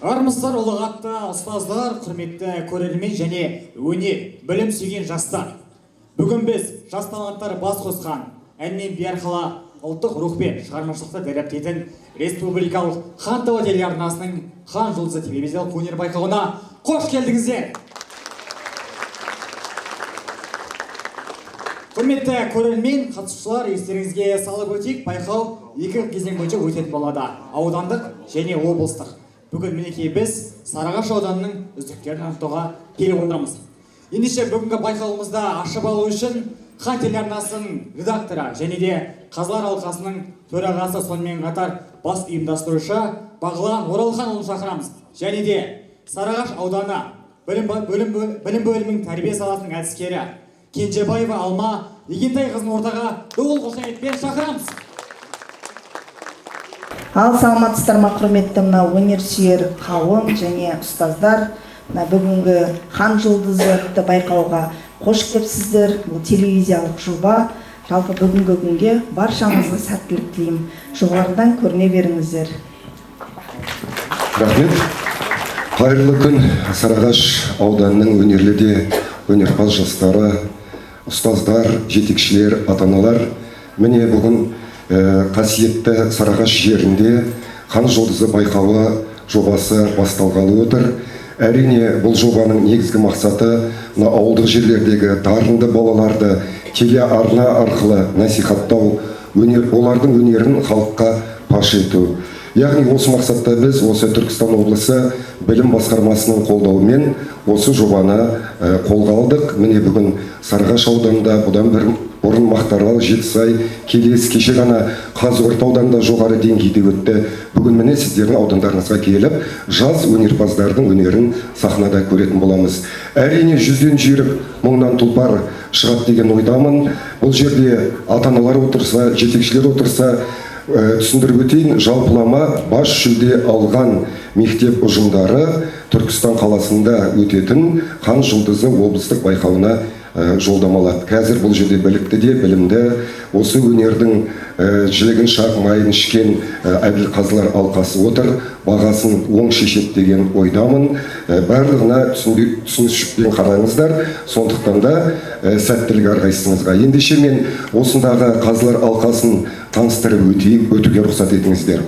Армысыздар ұлағатты ұстаздар, құрметті көрермен және өнер, білім сүйген жастар. Бүгін біз жас таланттар бас қосқан, әннен биарқала ұлттық рух пен шығармашылықты дәріптейтін республикалық Хан ТВ телеарнасының Хан жұлдызы телевизиялық өнер байқауына қош келдіңіздер. Құрметті көрермен, қатысушылар, естеріңізге салып өтейік, байқау екі кезең бойынша өтетін болады, аудандық және облыстық. Бүгін мінекей біз Сарыағаш ауданының үздіктерін анықтауға келіп отырмыз. Ендеше бүгінгі байқауымызда ашып алу үшін Хан телеарнасының редакторы және де Қазылар алқасының төрағасы, сонымен қатар бас ұйымдастырушы Бағлан Оралханұлын шақырамыз. Және де Сарыағаш ауданы білім бөлімінің тәрбие саласының әдіскері Кенжебаева Алма Егентай-қызын ортаға дөғыл қошеметпен шақырамыз. Ал саламатсыздар ма құрметті мына өнер сүйер қауым және ұстаздар, бүгінгі Хан жұлдызы атты байқауға қош келіпсіздер. Бұл телевизиялық жоба. Жалпы бүгінгі күнге баршаңызға сәттілік тілеймін. Жоғарыдан көріне беріңіздер. Рахмет. Қайырлы күн. Сарыағаш ауданының өнерлі өнерпаз жастары, ұстаздар, жетекшілер, ата-аналар. Міне бүгін қасиетті Сарыағаш жерінде Хан жұлдызы байқауы жобасы басталғалы отыр. Әрине, бұл жобаның негізгі мақсаты ауылдық жерлердегі дарынды балаларды телеарна арқылы насихаттау, олардың өнерін халыққа паш ету. Яғни осы мақсатта біз осы Түркістан облысы білім басқармасының қолдауымен осы жобаны қолға алдық. Міне бүгін Сарыағаш ауданында бұдан бұрын Мақтаарал, Жетісай, Келес, кеше ғана Қазығұрт ауданында жоғары деңгейде өтті. Бүгін міне сіздердің аудандарыңызға келіп, жас өнерпаздардың өнерін сахнада көретін боламыз. Әрине, жүзден жүйрік, мыңнан тұлпар шығады деген ойдамын. Бұл жерде ата-аналар отырса, жетекшілер отырса, түсіндіріп өтейін, жалпылама бас жүлде алған мектеп ұжымдары Түркістан қаласында өтетін Хан жұлдызы облыстық байқауына жолдамалады. Қазір бұл жерде білікті де, білімді, осы өнердің жілігін майын ішкен Әбілқазылар алқасы отыр, бағасын оң шешет деген ойдамын. Барлығына түсіністікпен қараңыздар, сондықтан да сәттілік әрқайсыңызға. Ендеше мен осындағы Қазылар алқасын таныстырып өтуге рұқсат етіңіздер.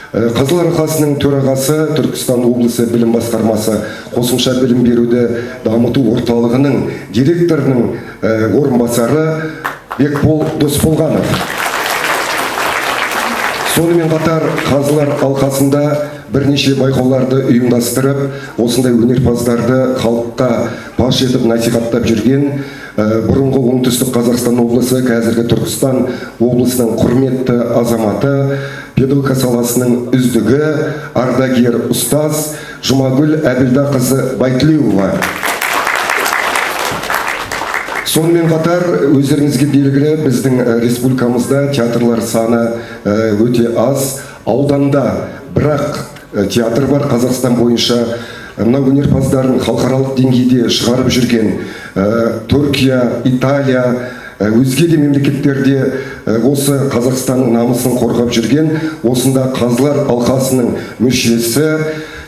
Қазылар алқасының төрағасы Түркістан облысы білім басқармасы қосымша білім беруді дамыту орталығының директорының орынбасары Бекбол Досболғанов. Сонымен қатар Қазылар алқасында бірнеше байқауларды ұйымдастырып, осындай өнерпаздарды халыққа паш етіп насихаттап жүрген бұрынғы Оңтүстік Қазақстан облысы, қазіргі Түркістан облысының құрметті азаматы, педагогика саласының үздігі, ардагер ұстаз Жұмагүл Әбілдақызы Байтілеуова. Сонымен қатар, өздеріңізге белгілі, біздің республикамызда театрлар саны өте аз. Ауданда, бірақ театр бар Қазақстан бойынша. Мына өнерпаздарын халықаралық деңгейде шығарып жүрген Түркия, Италия, өзге де мемлекеттерде осы Қазақстанның намысын қорғап жүрген осында Қазылар алқасының мүшесі,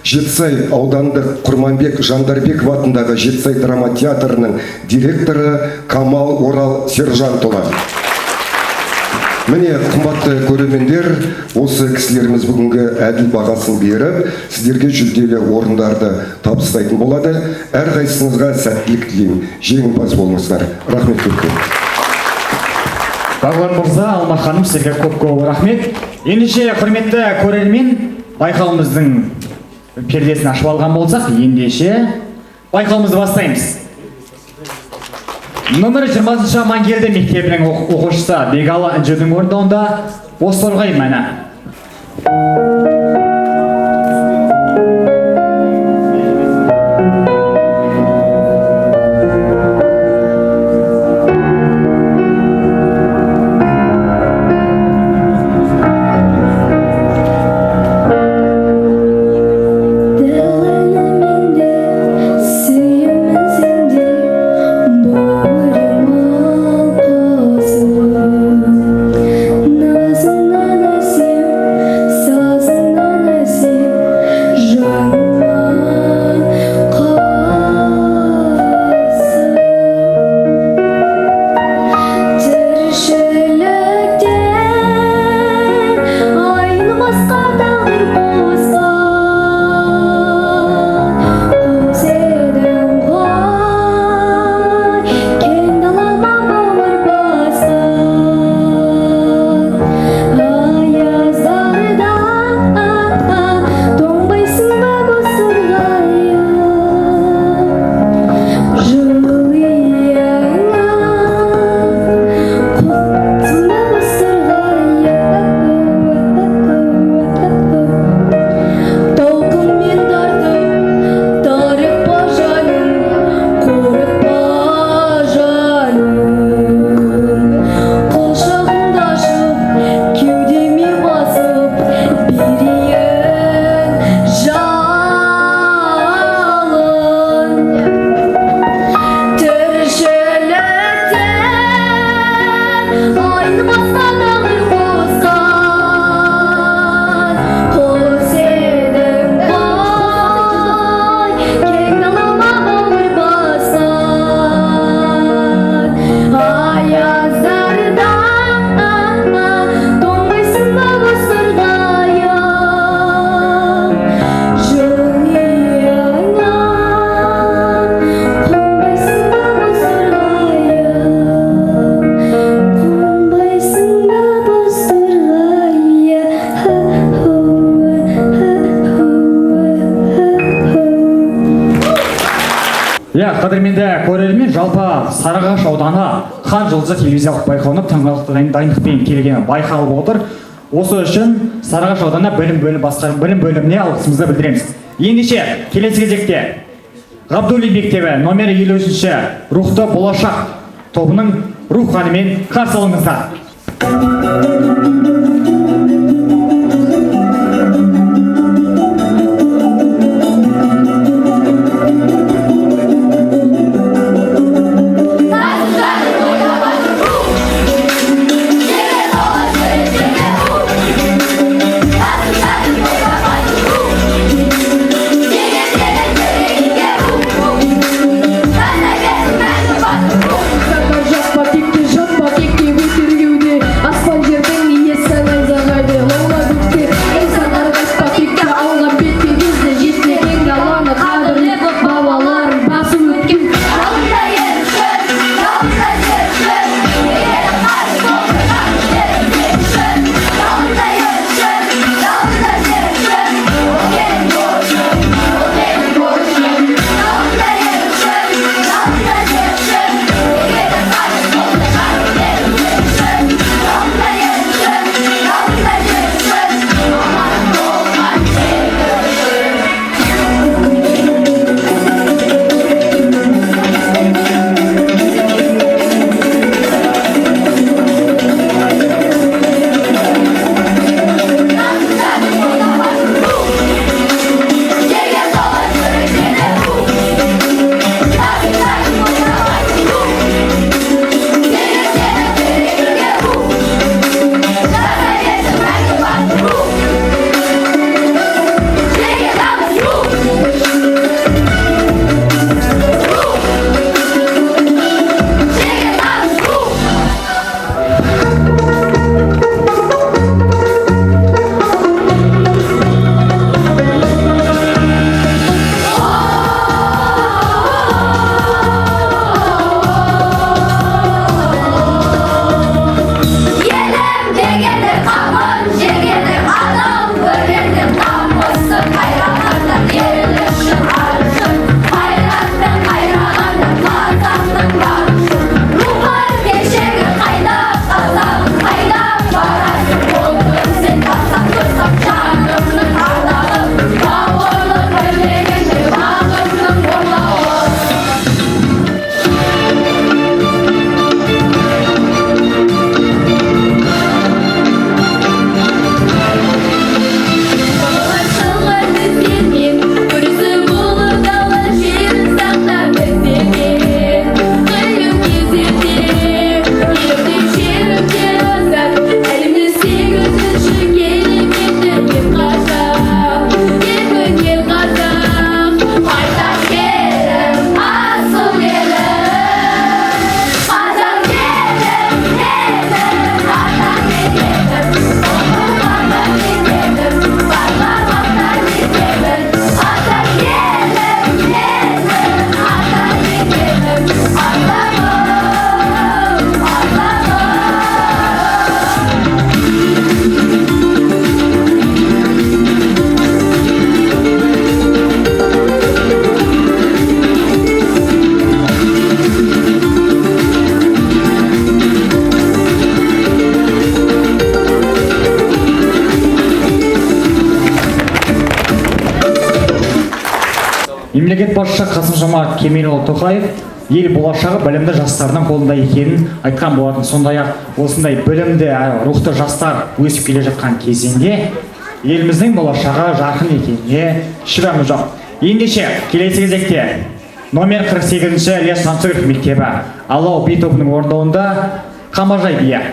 Жетісай аудандық Құрманбек Жандарбеков атындағы Жетісай драма театрының директоры Камал Орал Сержантұлы. Міне, қымбатты көрермендер, осы кісілеріміз бүгінгі әділ бағасын беріп, сіздерге жүлделі орындарды табыстайтын болады. Әрқайсыңызға сәттілік тілеймін. Жеңімпаз болыңыздар. Рахмет көп. Бағлан мырза, Алма ханым, сізге көп рахмет. Ендеше, құрметті көрермен, байқауымыздың пердесін ашып алған болсақ, ендеше байқауымызды бастаймыз. Номер 20-шы Амангелді мектебінің оқушысы Бегалы Інжудің орындауында Бозторғай мәні. Қадірменді көрермен, жалпы Сарыағаш ауданы Хан Жұлдызы телевизиялық байқауына тыңғылықты дайындықпен келгені байқалып отыр. Осы үшін Сарыағаш ауданы білім бөліміне алғысымызды білдіреміз. Ендеше, келесі кезекте Ғабдуллин мектебі номер 53-ші Рухты болашақ тобының Рух ханымен қарсы алыңыздар. Аспан жердің иесі найзағайды Мемлекет басшысы Қасым-Жомарт Кемелұлы Тоқаев ел болашағы білімді жастардың қолында екенін айтқан болатын. Сондай-ақ осындай білімді, рухты жастар өсіп келе жатқан кезеңде еліміздің болашағы жарқын екеніне шүбәміз жоқ. Ендеше келесі кезекте номер 48-ші Ілияс Жансүгіров мектебі Алау би тобының орындауында Қамажай биі.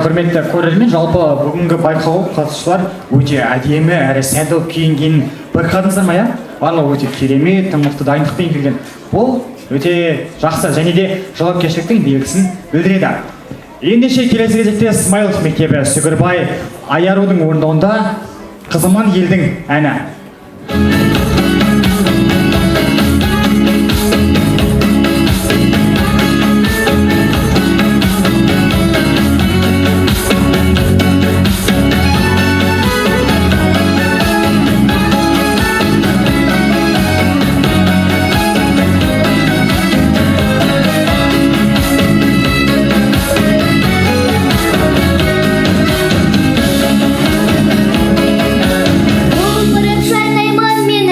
Құрметті көрермен, жалпы бүгінгі байқауға қатысушылар өте әдемі әрі сәнді киінгенін байқадыңыздар ма? Барлығы өте керемет, тым мықты дайындықпен келген. Бұл өте жақсы және де жауапкершіліктің белгісін білдіреді. Ендеше келесі кезекте Смайылов мектебі Сүгірбай Аярудың орындауында Қызыман елдің әні. Шайнаймын мен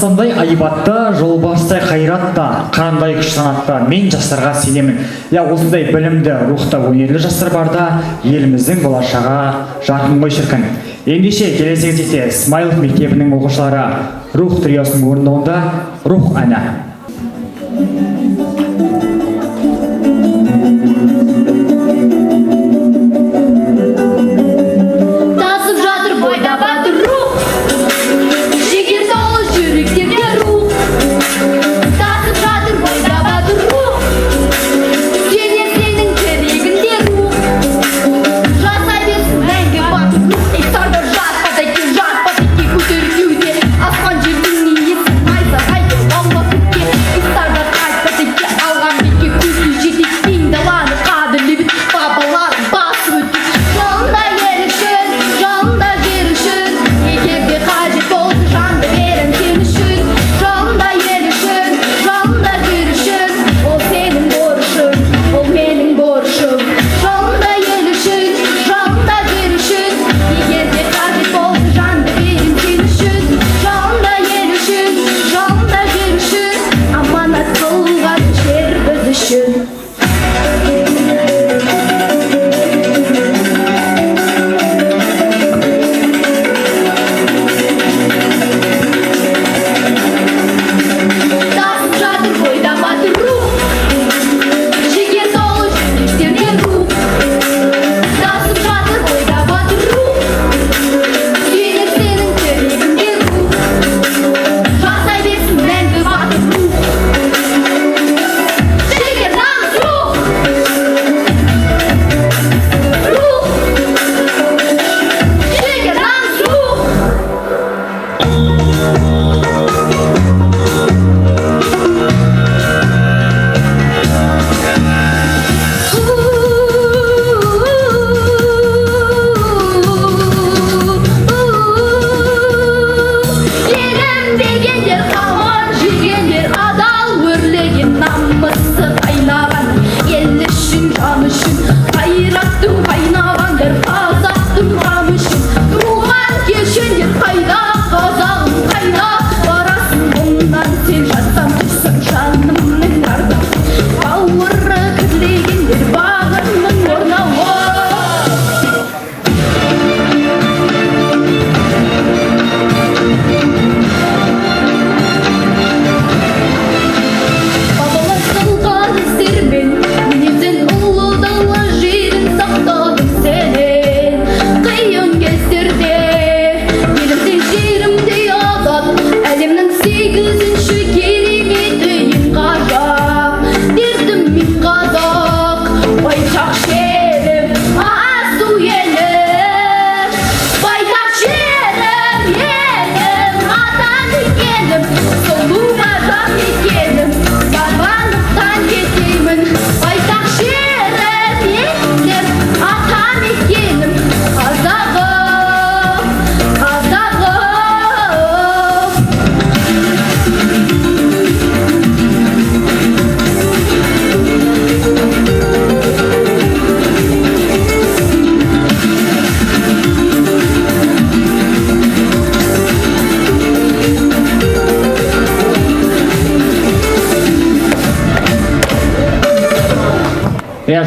Аспандай айбатта, жолбарыстай қайратта, қырандай күш санатта мен жастарға сенемін. Осындай білімді, рухта өнерлі жастар барда еліміздің болашағы жарқын ғой шіркін. Ендеше келесі кезекте Смайлов мектебінің оқушылары рух триосының орындауында рух әні.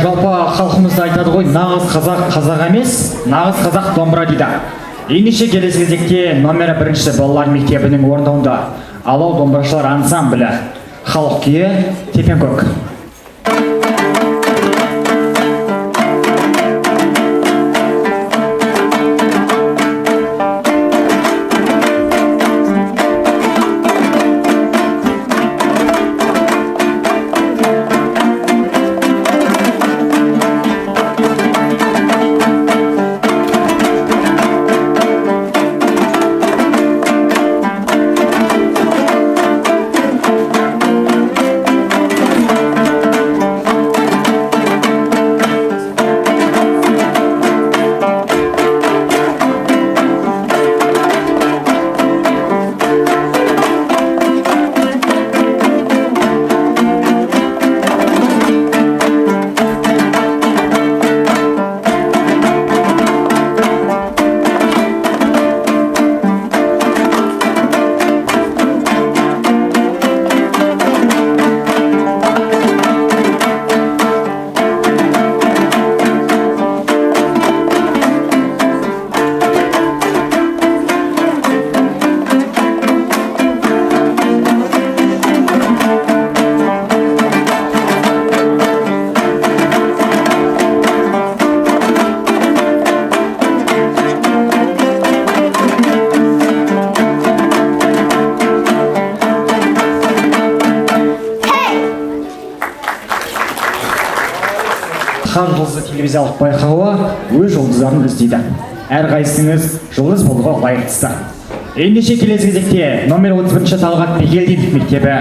Жалпы халқымызда айтады ғой, нағыз қазақ қазақ емес, нағыз қазақ домбыра дейді. Ендеше келесі кезекте номері 1 балалар мектебінің орындауында Алау домбырашылар ансамблі халық күйі Тепенкөк. хан жұлдызы телевизиялық байқауы өз жұлдыздарын іздейді. Әрқайсыңыз жұлдыз болуға лайықтысыздар. Ендеше келесі кезекте номер 31 Талғат Бегелдинов мектебі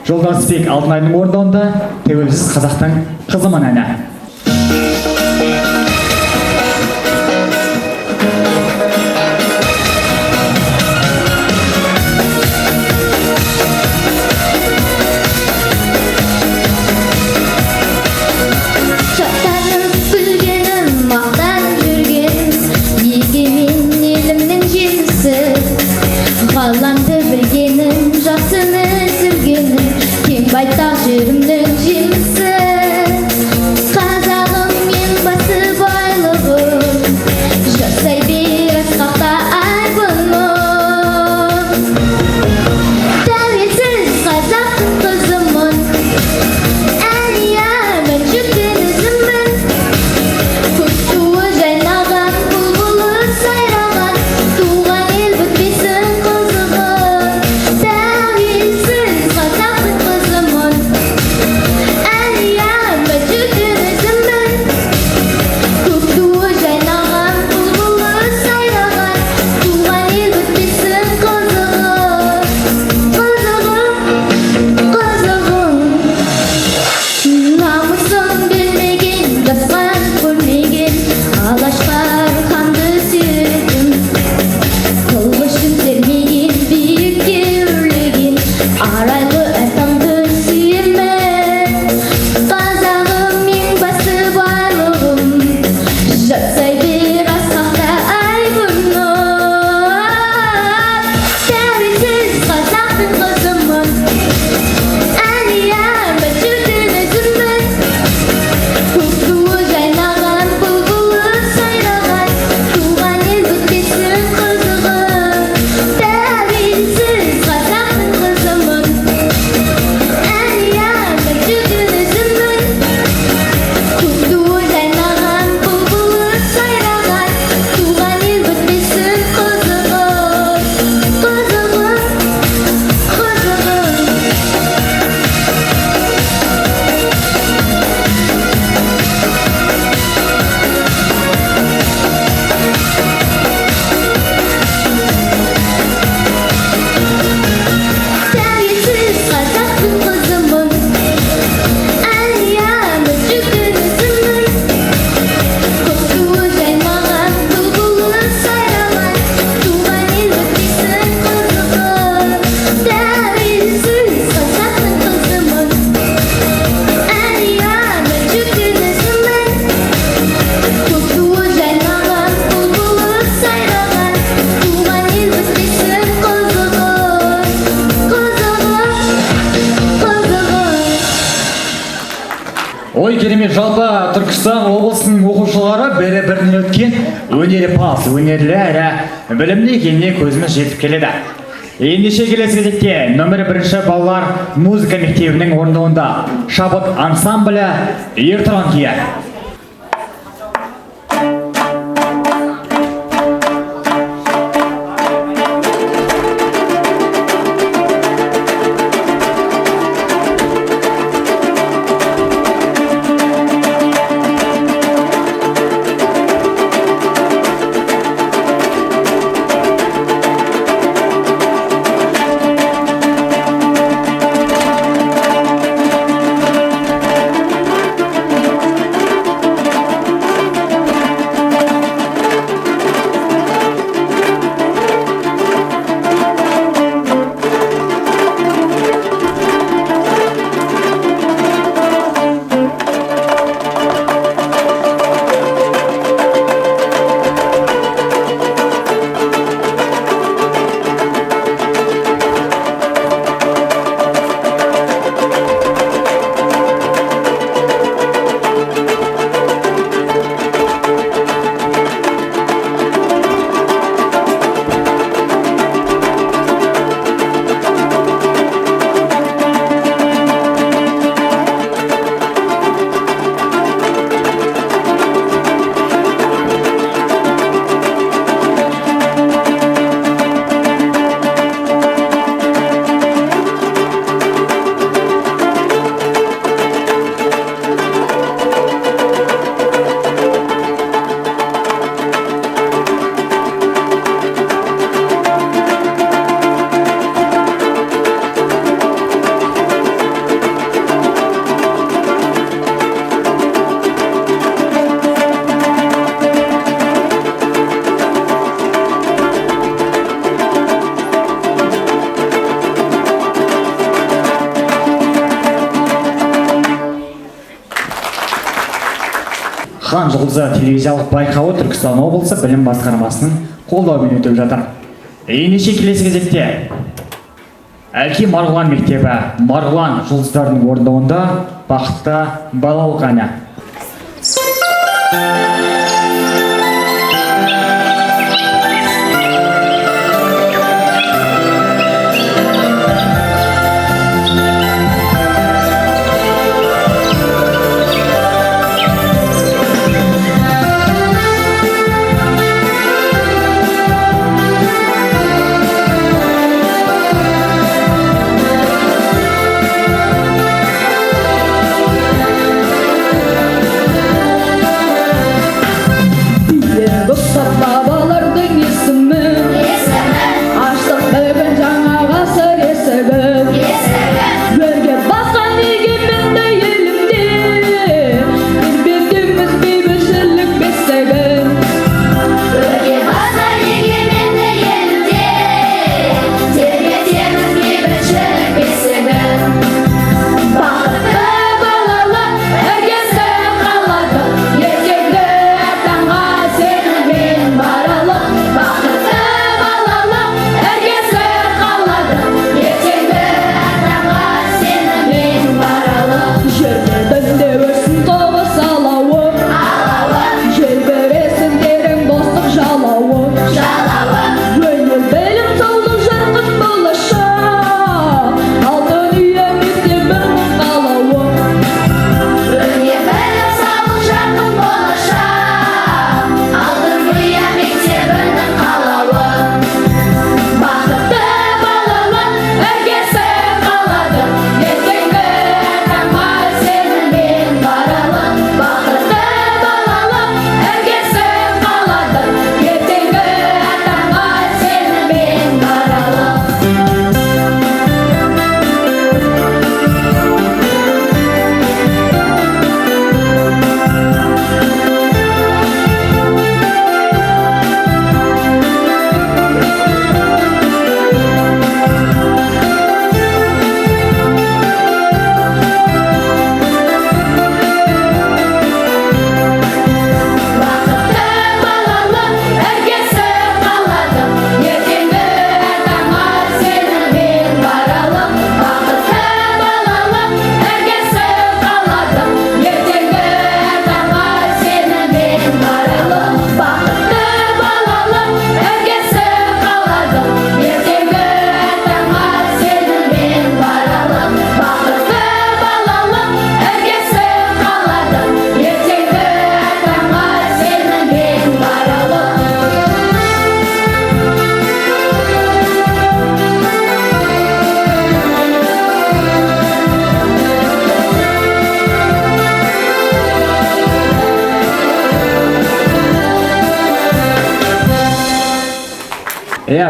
Жолдасбек Алтынайдың орындауында тәуелсіз қазақтың қызымын әні. Қаламды білгенім, жақсыны сүйгенім, кең байтақ жерімнің жемісі. Қазағым ең басты байлығым, жасай бер асқақта айбыным. Тәуелсіз қазақтың қызымын, әлия мен жүрген өзіммін. Көк туы жайнаған, бұлбұлы сайраған, туған ел бітпесін қызығы. Тәуелсіз қазақтың қызымын, әлия мен жүрген өзіммін. Көк туы жайнаған, бұлбұлы сайраған, туған ел бітпесін қызығы. Қызығым, намысын білмеген, дастан көрмеген, алашқар ханды сүйдім. Қылғышын сермеген, биікке өрлеген, арайлы атаңды сүйемін. Қазағым ең басты байлығым, жасай бер асқақта айбыным. Тәуелсіз қазақтың қызымын, әлия мен жүрген өзіммін. Көк туы жайнаған, бұлбұлы сайраған, туған ел бітпесін қызығы. Тәуелсіз қазақтың қызымын, әлия мен жүрген өзіммін. Көк туы жайнаған, бұлбұлы сайраған, туған ел бітпесін қызығы. Тәуелсіз қазақтың қызымын, әлия мен жүрген өзіммін. Көк туы жайнаған, бұлбұлы сайраған, туған ел бітпесін қызығы. Тәуелсіз қазақтың қызымын, әлия мен жүрген өзіммін. Көк туы жайнаған, бұлбұлы сайраған, туған ел бітпесін қызығы. Ой керемет, жалпы Түркістан облысының оқушылары бірінен өткен өнерпаз, өнерлі әрі білімді екеніне көзіміз жетіп келеді. Ендеше келесі кезекте номер 1 балалар музыка мектебінің орындауында шабыт ансамблі ертұран кия. Хан жұлдызы телевизиялық байқауы Түркістан облысы білім басқармасының қолдауымен өтіп жатыр. Ендеше келесі кезекте Әлки Марғұлан мектебі Марғұлан жұлдыздардың орындауында бақытты балалық әні.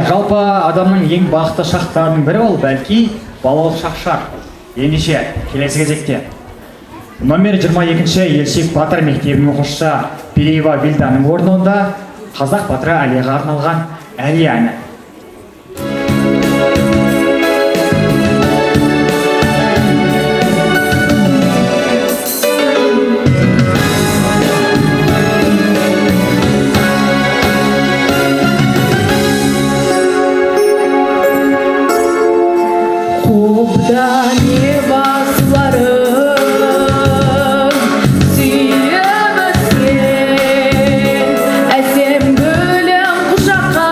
Жалпы адамның ең бақытты шақтарының бірі ол бәлки балалық шақ шығар. Ендеше келесі кезекте номер 22-ші Елшек Батыр мектебінің оқушысы Переева Вильданың орындауында қазақ батыры Әлияға арналған Әлия әні. Әсем гүлім құшаққа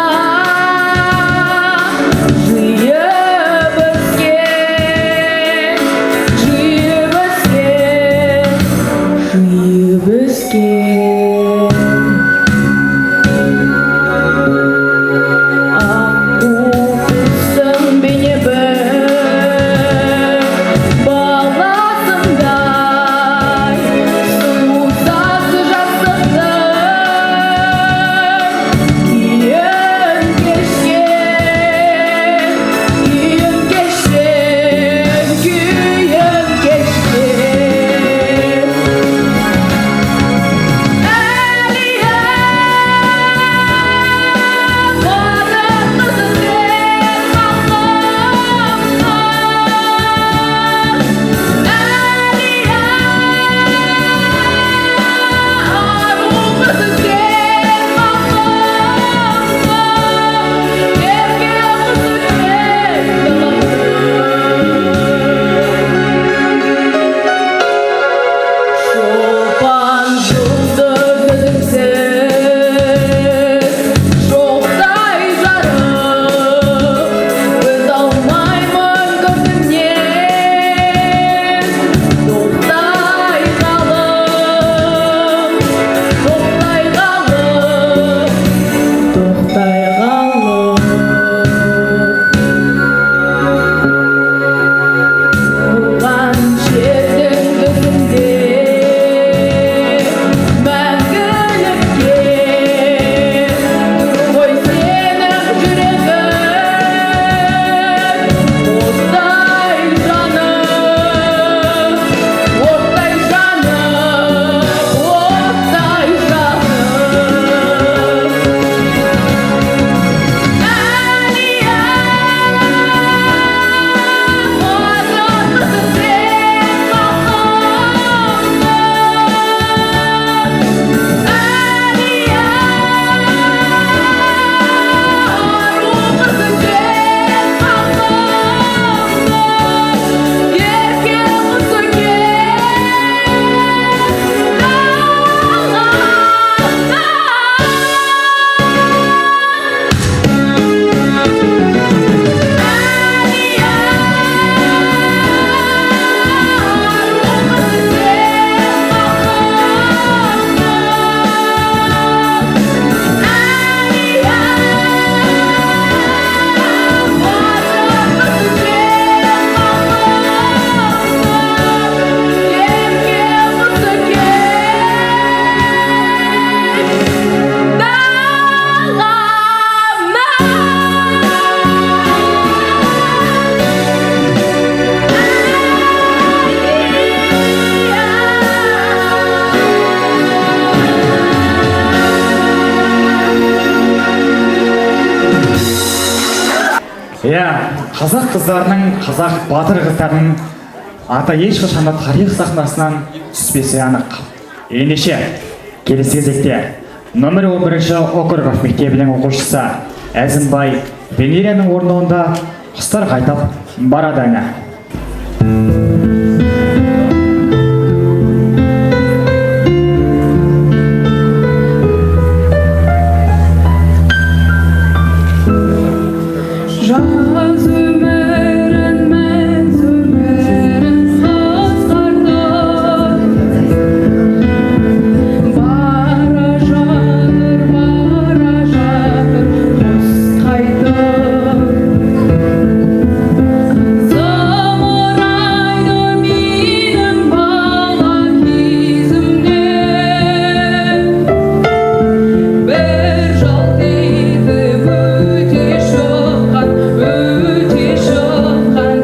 Иә, қазақ қыздарының, қазақ батыр қыздарының аты ешқашан да тарих сахнасынан түспесі анық. Ендеше, келесі кезекте номер 11-ші округов мектебінің оқушысы Әзімбай Венерияның орындауында құстар қайтап барады әні. Жаз өмірін мәз өмірін сазғарды, бара жатыр құс қайтып. Зымырайды менің бала кезімнен, бір жалт етіп өте шыққан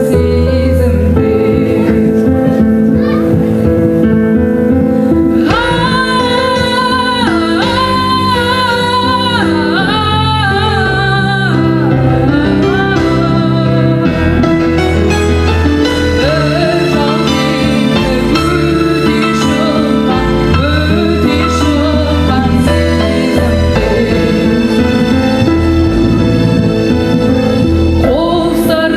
сезімде. Құстар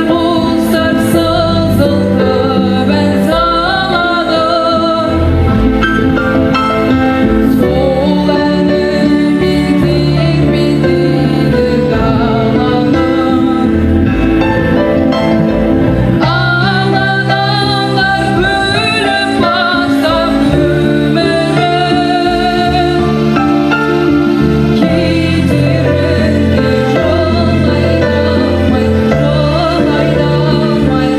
сызылтып ән салады, сол әнімен тербетеді даланы. Ала-далалар бөліп бастап өмірін, кетерінде жолайдамай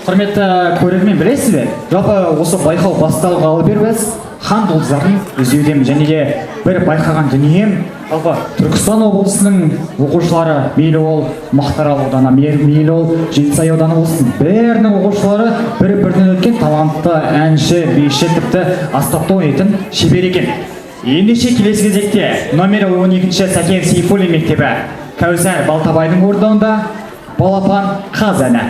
Құрметті көрермен, білесіз бе? Жалпы осы байқау басталғалы бері біз хан жұлдыздарын іздеудемін, және де бір байқаған дүнием, жалпы Түркістан облысының оқушылары, мейлі ол Мақтаарал ауданы, мейлі ол Жетісай ауданы болсын, бәрінің оқушылары бір-бірінен өткен талантты әнші, биші, тіпті аспапта ойнайтын шебер екен. Ендеше келесі кезекте номер 12-ші Сәкен Сейфуллин мектебі Кәусар Балтабайдың орындауында Балапан қаз әні.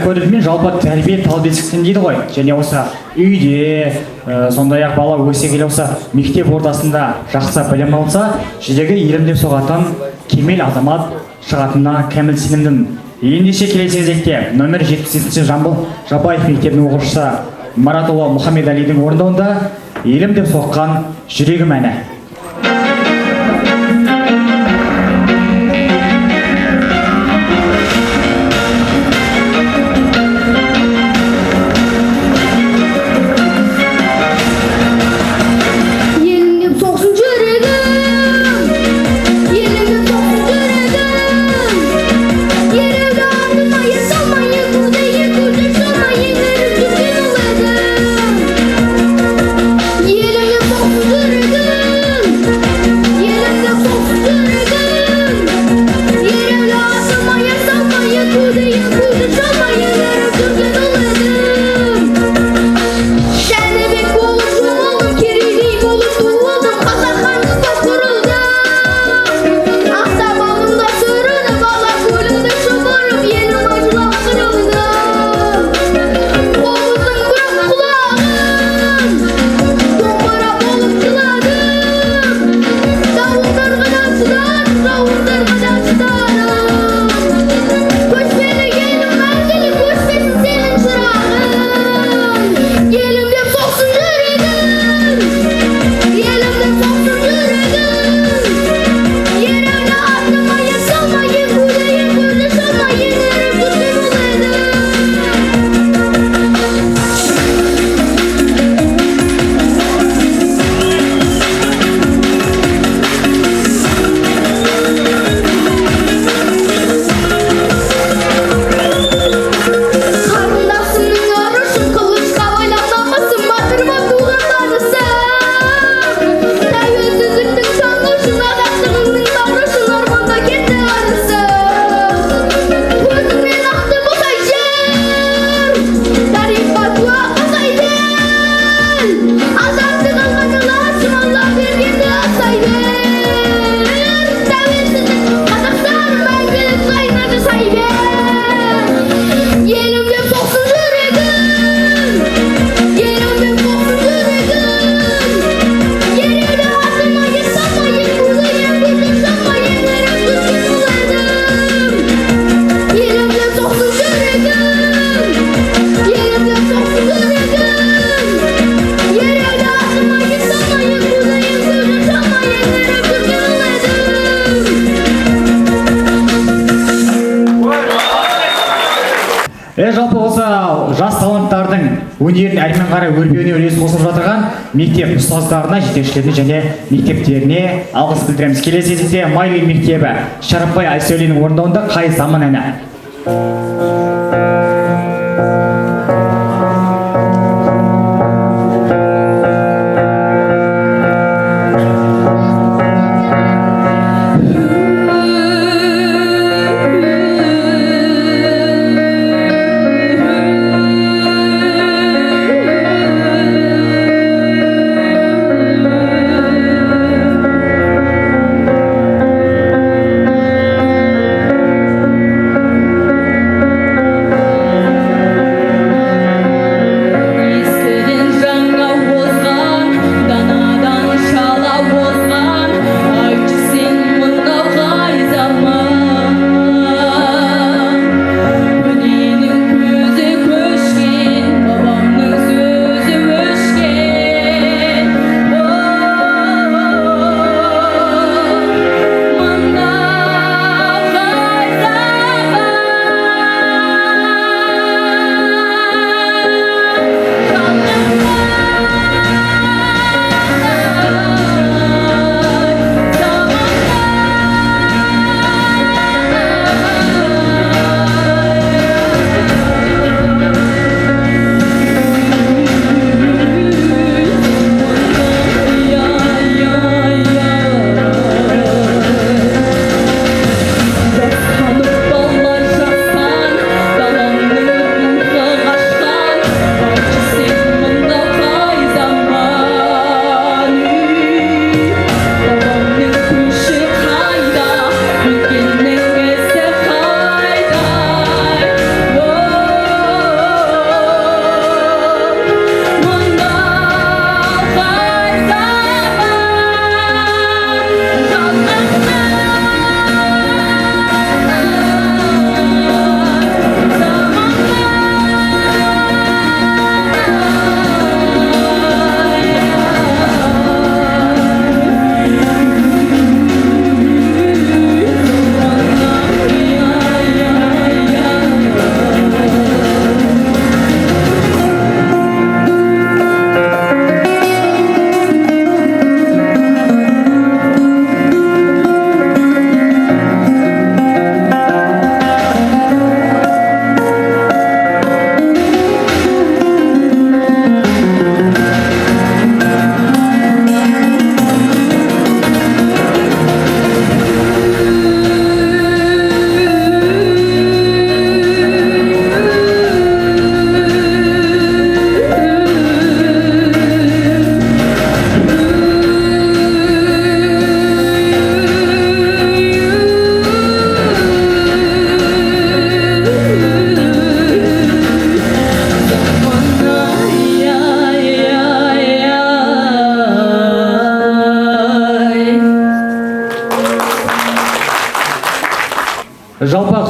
көрермен жалпы тәрбие тал бесіктен дейді ғой. Және осы үйде, сондай ақ бала өсе келе осы мектеп ортасында жақсы білім алса, жүзеге елім деп соғатын кемел азамат шығатынына кәміл сенімдімін. Ендеше келесі кезекте номер 77-ші Жамбыл Жабаев мектебінің оқушысы Маратұлы Мұхаммедалидің орындауында елім деп соққан жүрегім әні. Жалпы осы жас таланттардың өнерін әрмен қарай өрбеуіне үлес қосып жатырған мектеп ұстаздарына, жетекшілеріне және мектептеріне алғыс білдіреміз. Келесі кезекте Майлин мектебі Шарапбай Айсәуленің орындауында Қай заман әні.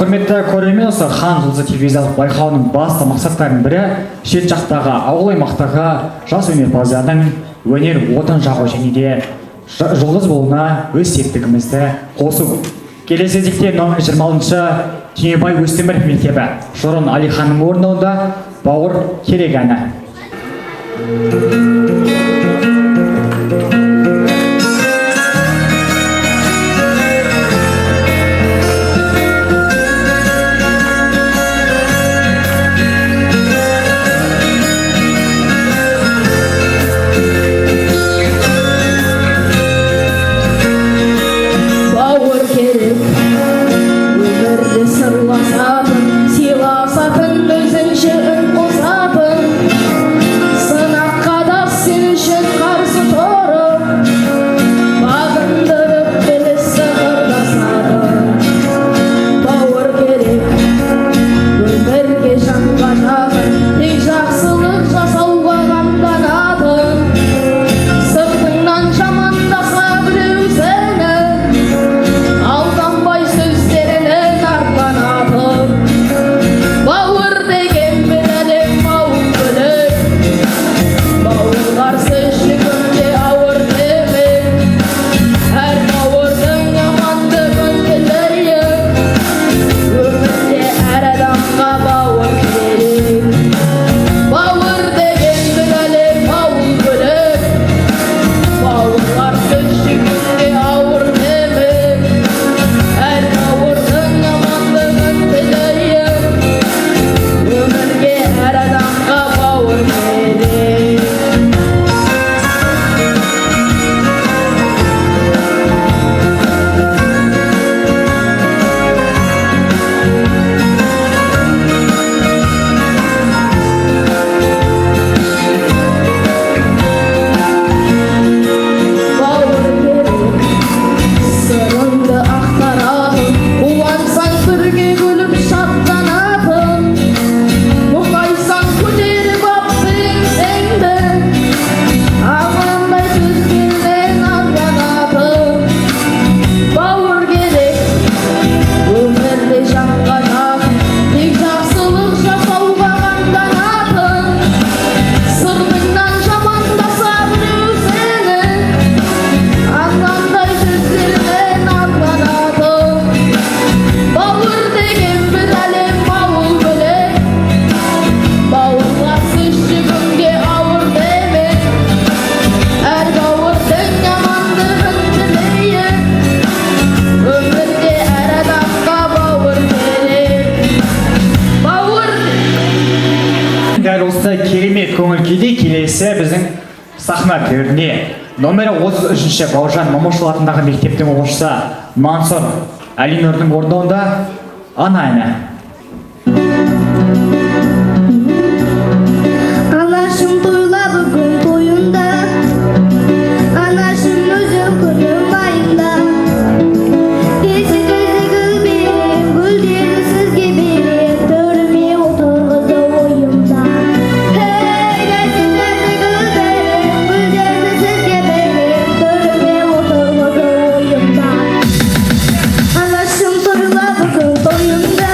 құрметті көрермен, осы хан жұлдызы телевизиялық байқауының басты мақсаттарының бірі шет жақтағы ауыл аймақтағы жас өнерпаздардың өнер отын жағу және де жұлдыз болуына өз септігімізді қосу. Келесі кезекте номер 26-шы Түймебай Өстеміров мектебі Шорон Алиханның орындауында Бауыр керек әні. Бауыр керек, өмірді сырласатын, сыйласатын, өзінше үн қосатын. Сынаққа да сен үшін қарсы тұрып, бағындырып біліс сығырдасатын. Бауыр керек, өмірге жанға жақын, тек жақсылық жасауға қамданатын. Сыртыңнан жамандаса біреу сені, алданбай сөздерінен арқанатын. Бауыр деген бір әлем бауыр бөлек, бауыр қарсы жүгінде ауыр демек. Әр бауырдың амандығын тілейік, өмірде әр адамға бауыр керек. Бауыр деген бір әлем бауыр бөлек, бауыр қарсы жүгінде ауыр демек. Әр бауырдың амандығын тілейік, өмірге әр адамға бауыр керек. Бауыр керек, сырыңды ақтаратын, қуансаң бірге күліп шаттанатын. Мұңайсаң көтеріп ап еңсеңді, ағындай сөздерден арбанатын. Бауыр керек, өмірде жанға жақын, тек жақсылық жасауға қамданатын. Сыртыңнан жамандаса біреу сені, ағындай сөздерден арбанатын. Бауыр деген бір әлем бауыр бөлек, бауыр қарсы жүгінде ауыр демек. Әр бауырдың амандығын тілейік, өмірде әр адамға бауыр керек. Бауыр Дәл осы керемет көңіл күйде келесі біздің сахна төріне номер 33-ші Бауыржан Момышұлы атындағы мектептің оқушысы Мансұр Әлинұрдың орындауында Ана әні. Анашым тойла бүгін тойында, анашым өзі күнім айында. Есік-есік берем, гүлдерді сізге берем, төріме отырғызды ойымда. Есік-есік берем, гүлдерді сізге берем, төріме отырғызды ойымда. Анашым тойла бүгін тойында,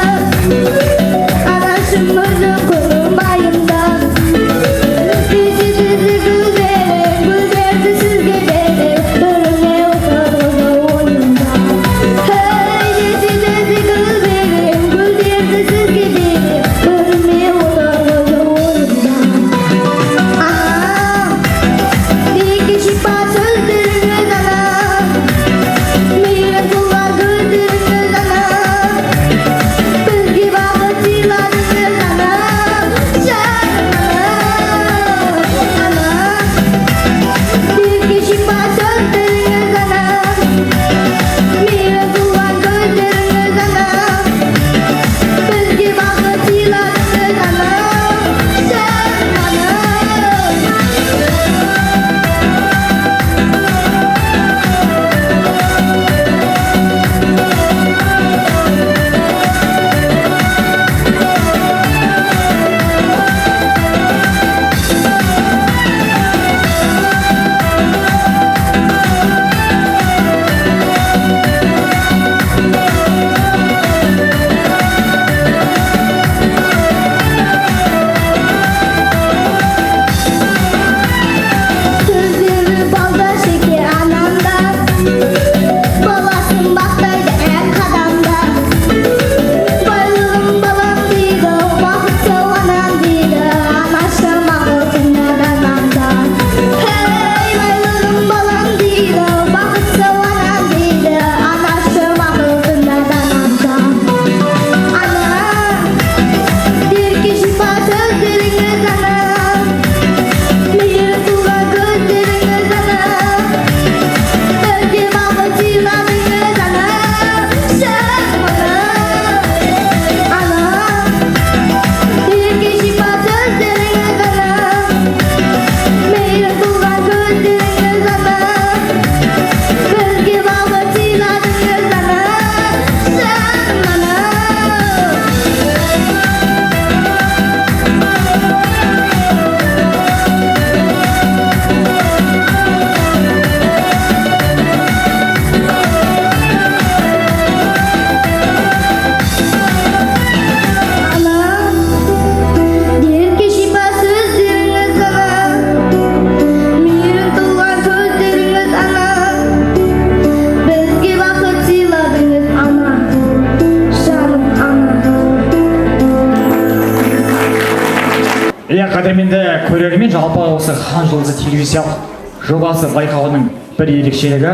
жұлдызы телевизиялық жобасы байқауының бір ерекшелігі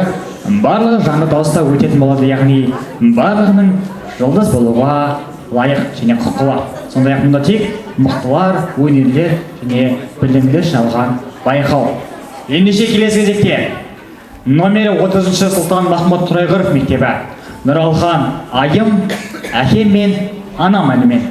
барлығы жанды дауыста өтетін болады, яғни барлығының жұлдыз болуға лайық және құқылы. Сондай-ақ мұнда тек мықтылар, өнерлер және білімділер жиналған байқау. Ендеше келесі кезекте номері 30-шы Сұлтан Махмұт Тұрайғыров мектебі. Нұралхан айым, әкем мен анам әнімен.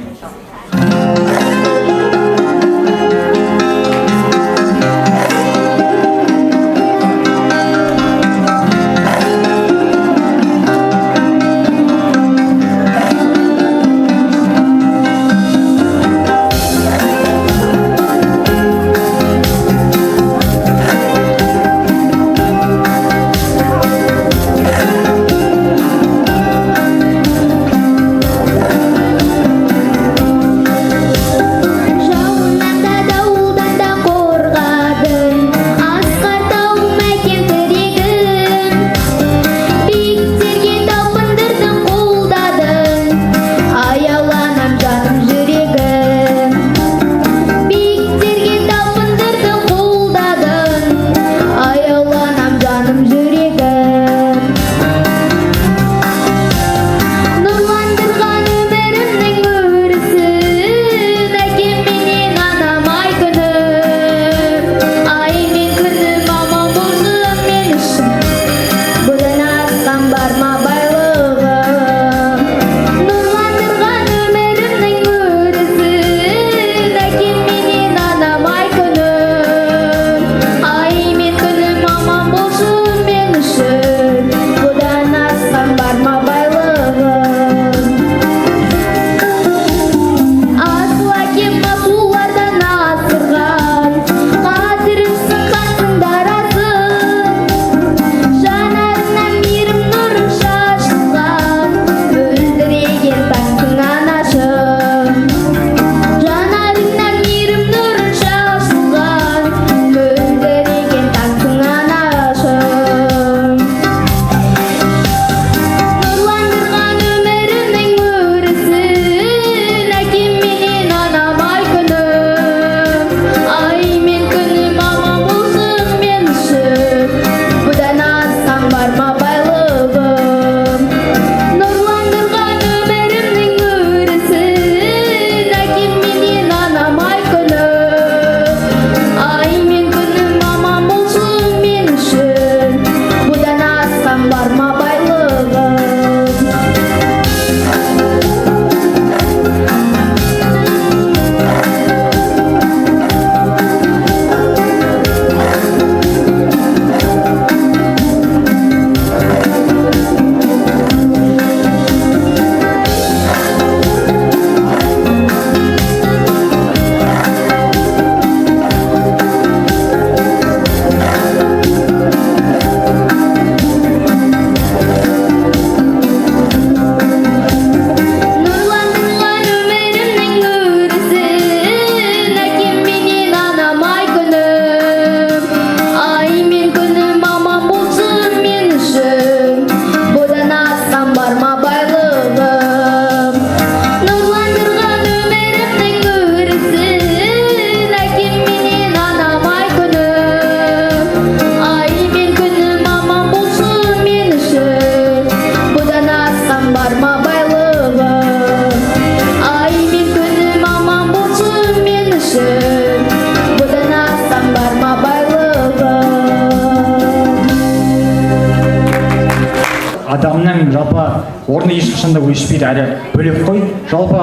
Адамның жалпы орны ешқашан да өшпейді, әрі бөлек қой. Жалпы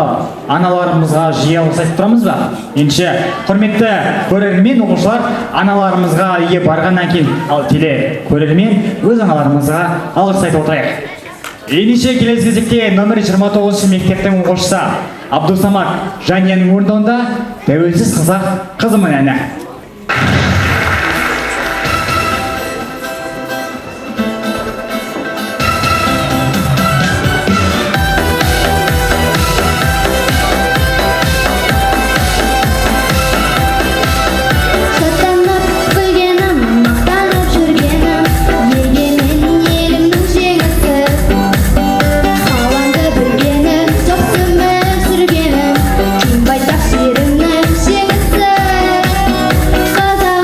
аналарымызға жиі алғыс айтып тұрамыз ба? Ендеше құрметті көрермен, оқушылар, аналарымызға үйге барғаннан кейін ал теле көрермен өз аналарымызға алғыс айтып отырайық. Ендеше келесі кезекте номер 29 мектептің оқушысы Абдусамат Жанияның орындауында тәуелсіз қазақ қызымын әні. Қазақ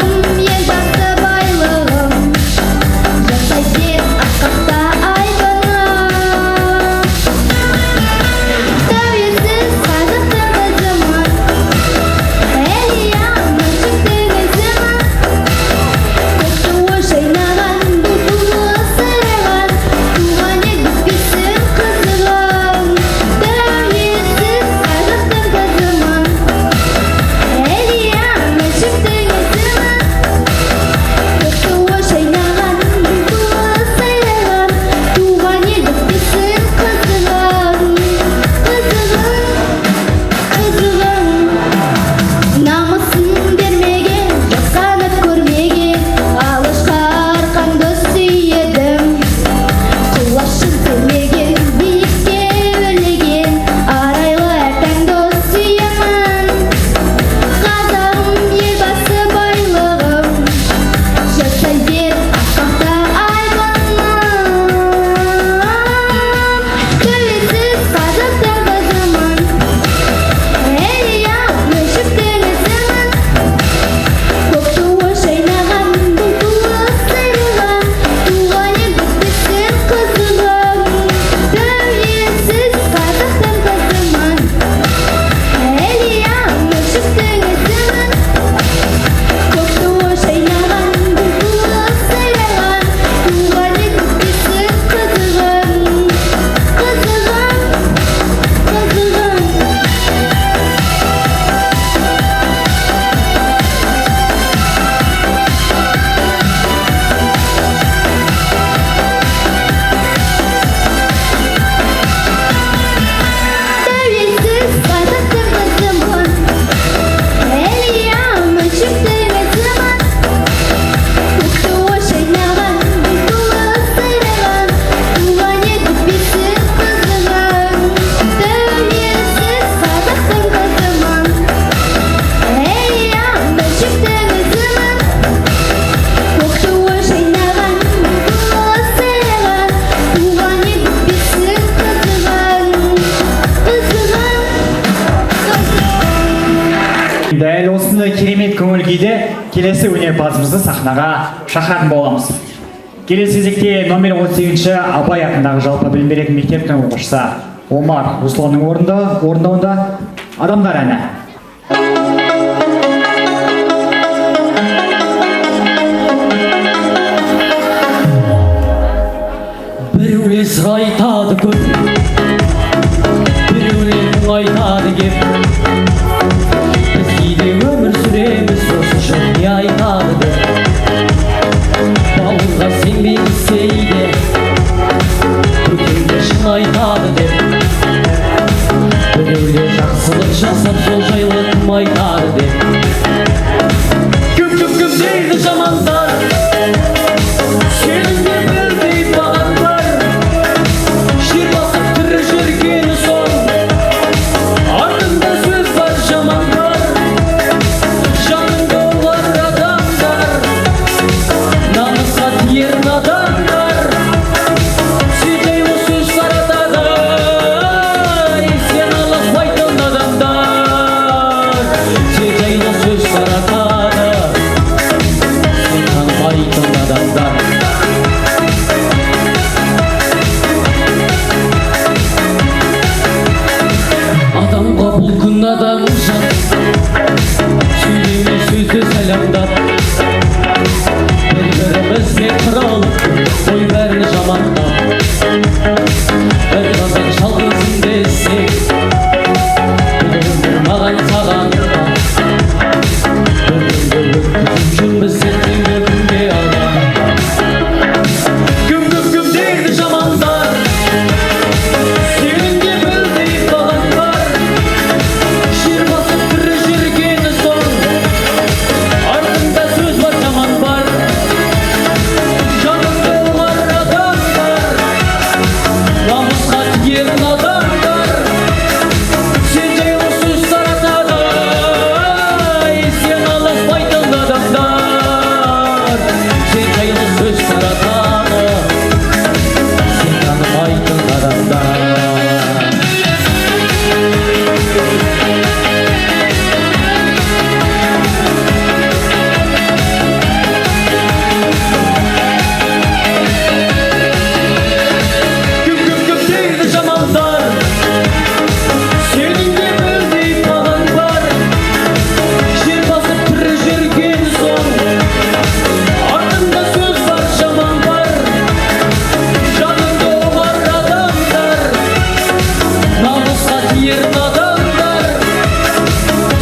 көңіл-күйде келесі өнерпазымызды сахнаға шақыратын боламыз. Келесі кезекте номер 38-ші Абай атындағы жалпы білім беретін мектептің оқушысы Омар Русланның орындауында «Адамдар» әні. Біреулер сыр айтады көп, біреулер мұң айтады кеп. Біз кейде өмір сүреміз, осы үшін не айтады деп. Бауырға сенбей гітсейде, көкемде шын айтады деп. Біреулер жақсылық жасап, сол жайлы кім айтады деп. Кім дейді жамандар, сенің де білдей маған бар. Жер басып тірі жүргені соң, артында сөз бар жамандар. Жаныңда олар адамдар, намысқа тиер надандар. Сен жайлы сөз таратады, сен аласпайтын адамдар. Сен жайлы сөз таратады, сен танымайтын адамдар. Адамға бұл күн адам жат, сөйлеме сөзді сәлемдап. Бір-бірімізге қырылып, ой бәрін жамандап. Бір қазақ жалғызым десек, бұл өмір маған саған да. Бір күнді өткізіп жүрміз ертеңгі күнге адам. Кім дейді жамандар, сенің де білдей маған бар. Жер басып тірі жүргені соң, артында сөз бар жаман бар. Жаныңда олар адамдар, намысқа тиер надандар. Сен жайлы сөз таратады, сен аласпайтын адамдар. Сен жайлы сөз таратады, сен танымайтын адамдар. Кім дейді жамандар, сенің де білдей маған бар. Жер басып тірі жүргені соң, артында сөз бар жаман бар. Жаныңда олар адамдар, намысқа тиер надандар.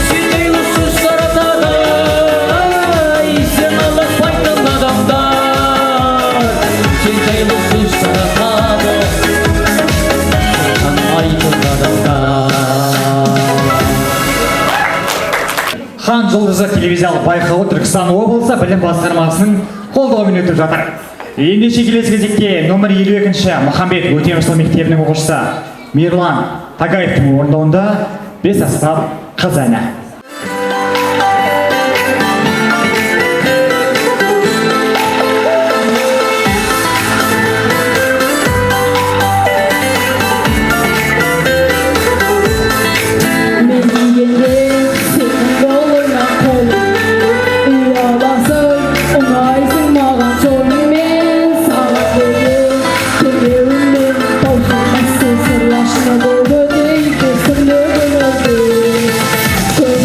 Сен жайлы сөз таратады, сен аласпайтын адамдар. Сен жайлы сөз таратады, сен танымайтын адамдар. Хан жұлдызы телевизиялық байқауы Түркістан облысы білім басқармасының қолдауымен өтіп жатыр. Ендеше келесі кезекте номер 52-ші Мұхамбет Өтемісұлы мектебінің оқушысы Мирлан Тагаевтың орындауында «Бес аспап қыз» әні. Мен дегенде сенің жолыңа қолым, ұяласың, ұнайсың маған жолыңмен. Саған деген көмеуіммен таусылмас сырлашына болды дейді сырлы көңілде. Көз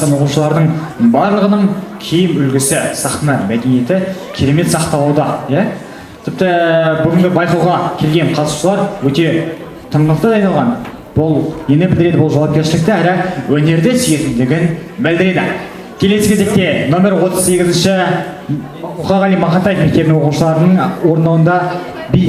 қатысқан оқушылардың барлығының киім үлгісі, сахна мәдениеті керемет сақталуда, иә. Тіпті бүгінгі байқауға келген қатысушылар өте тыңғылықты дайындалған. Бұл нені білдіреді, бұл жауапкершілікті әрі өнерді сүйетіндігін білдіреді. Келесі кезекте номер 38-ші Мұқағали Мақатаев мектебінің оқушыларының орындауында би.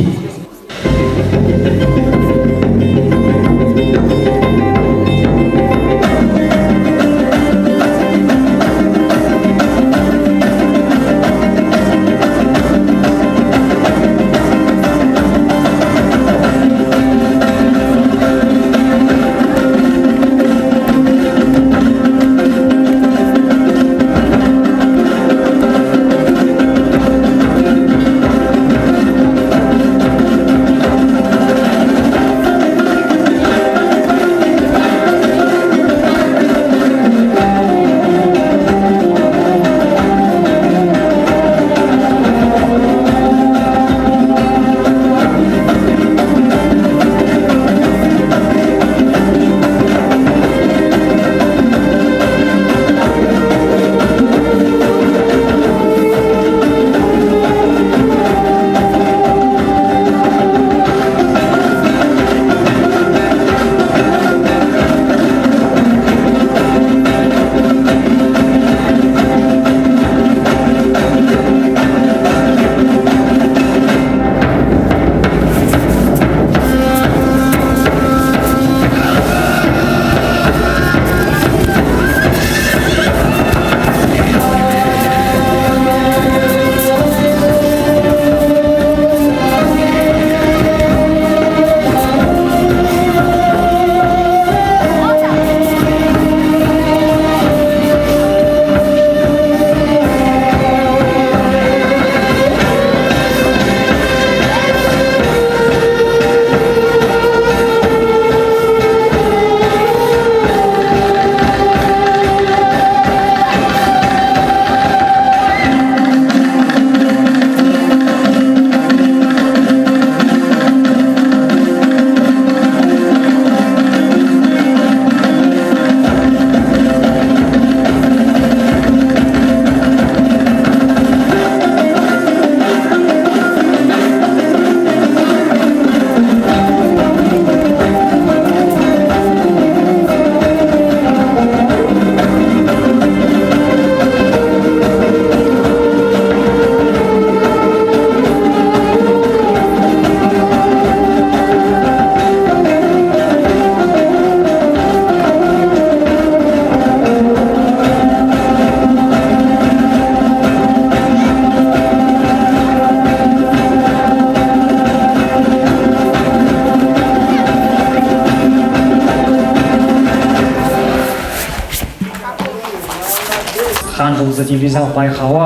Хан жұлдызы телевизиялық байқауы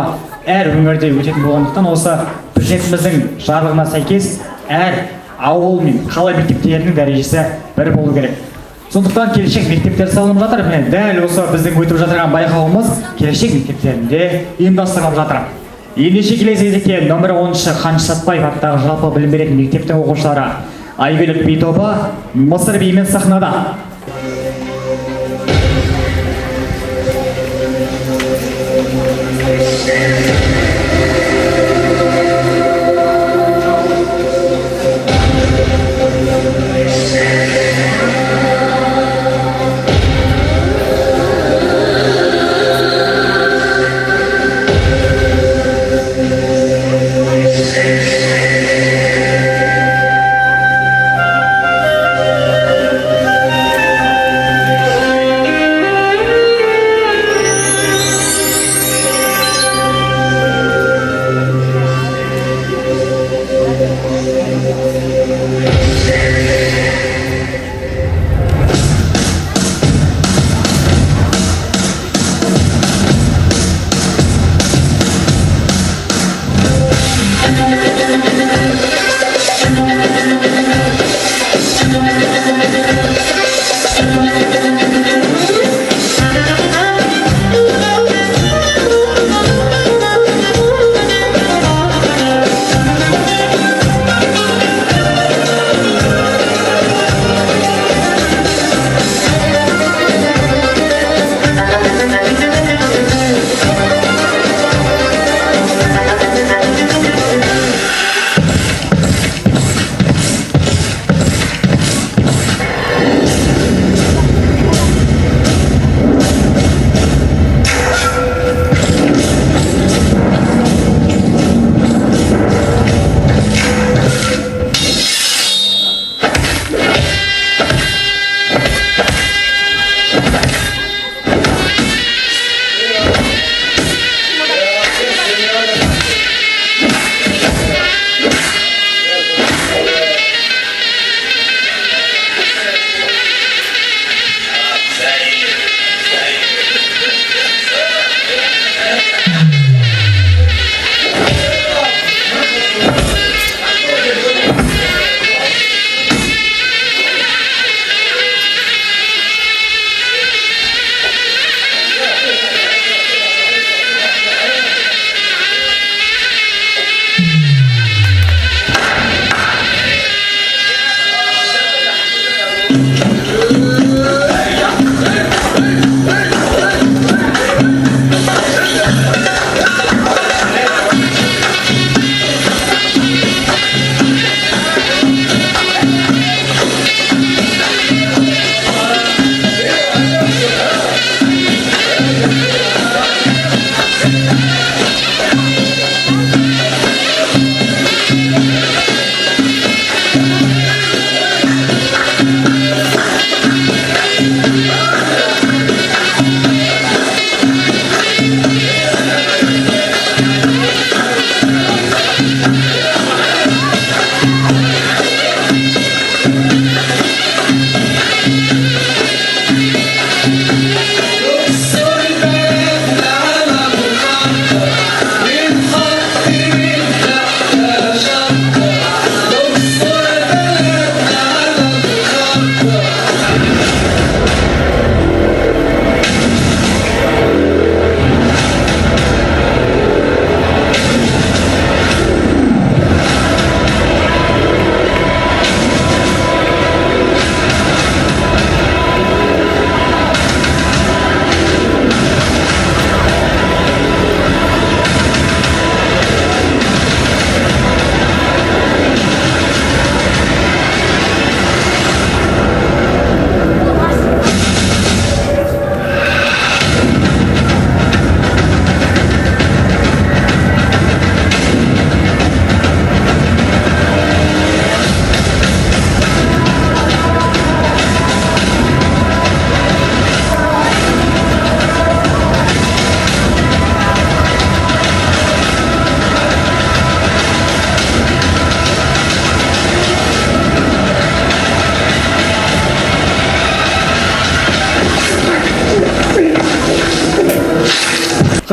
әр өңірде өтетін болғандықтан осы президентіміздің жарлығына сәйкес әр ауыл мен қала мектептерінің дәрежесі бір болу керек. Сондықтан келешек мектептер салынып жатыр. Міне дәл осы біздің өтіп жатырған байқауымыз келешек мектептерінде ұйымдастырылып жатыр. Ендеше келесі кезекте номер 10-шы Қаныш Сәтбаев атындағы жалпы білім беретін мектептің оқушылары Айгүл би тобы Мысыр биімен сахнада.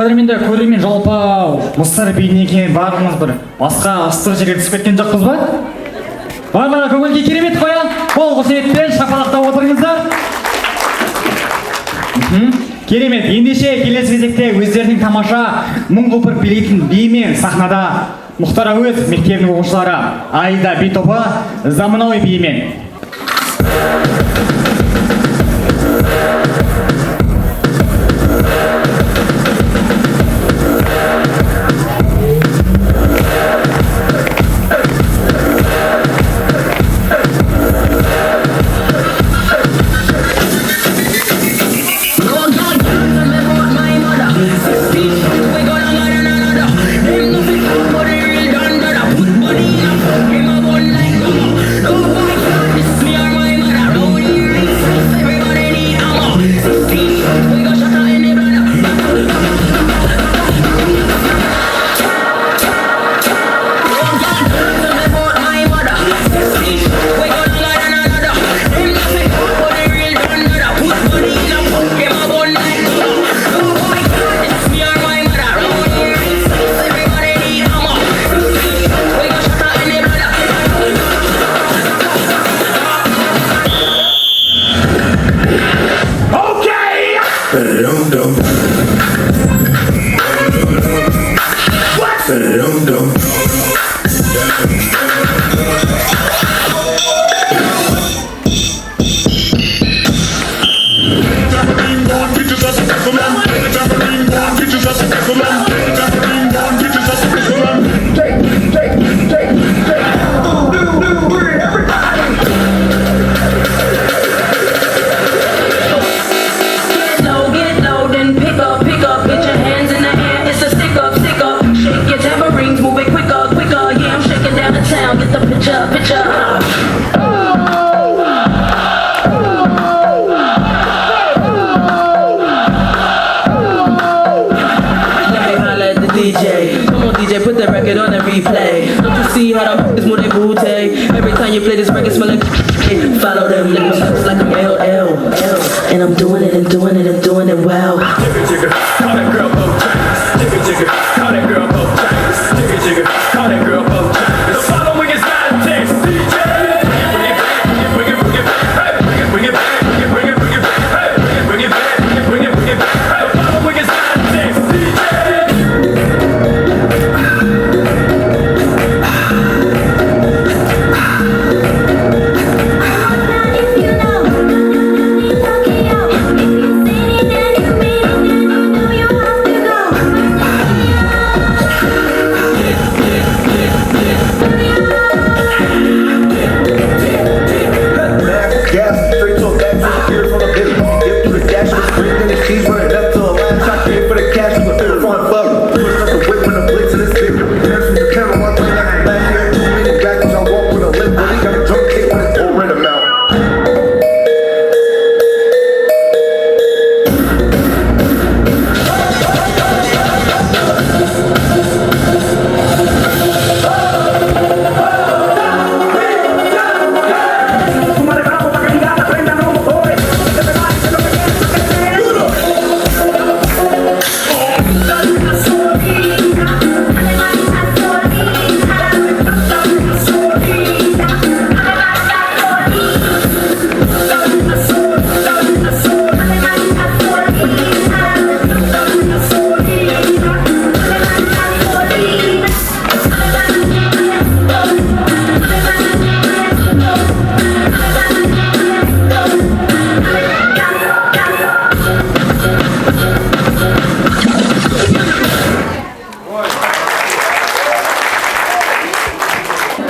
қадірменді көрермен, жалпы Мысыр биінен кейін барлығымыз бір басқа ыстық жерге түсіп кеткен жоқпыз ба? Барлығы көңілге керемет қоян, қол қошеметпен шапалақтап отырыңыздар. Керемет, ендеше келесі кезекте өздерінің тамаша мұң құлпыр билейтін биімен сахнада Мұхтар Әуезов мектебінің оқушылары Аида би тобы заманауи биімен. Put that record on and replay. Don't you see how them is more than booty? Every time you play this record, smell like follow them lips like I'm LL. And I'm doing it and doing it and doing it well. Jigga jigga, call that girl both times. Jigga jigga, call that girl both times. Jigga jigga, call that girl both times. The following is not a text, DJ. Bring it back, bring it back, bring it back, bring it back, bring it back, bring it back, bring it back. The following is not a text, DJ.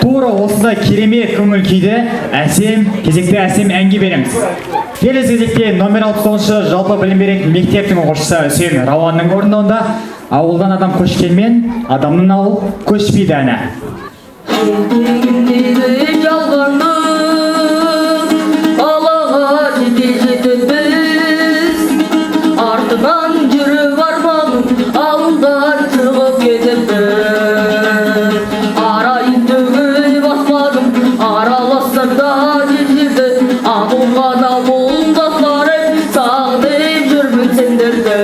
Тура осындай керемет көңіл күйді кезекте әсем әнге береміз. Келесі кезекте номер 69 жалпы білім беретін мектептің оқушысы Үсен Рауанның орындауында ауылдан адам көшкенмен адамның ауыл көшпейді әні. Артынан жүріп арманым ауылдан шығып кетіпті. Арайын төгіл басмадым, араластым да жетілді. Ауылған ауылдастарым сағынып жүрмін сендерді.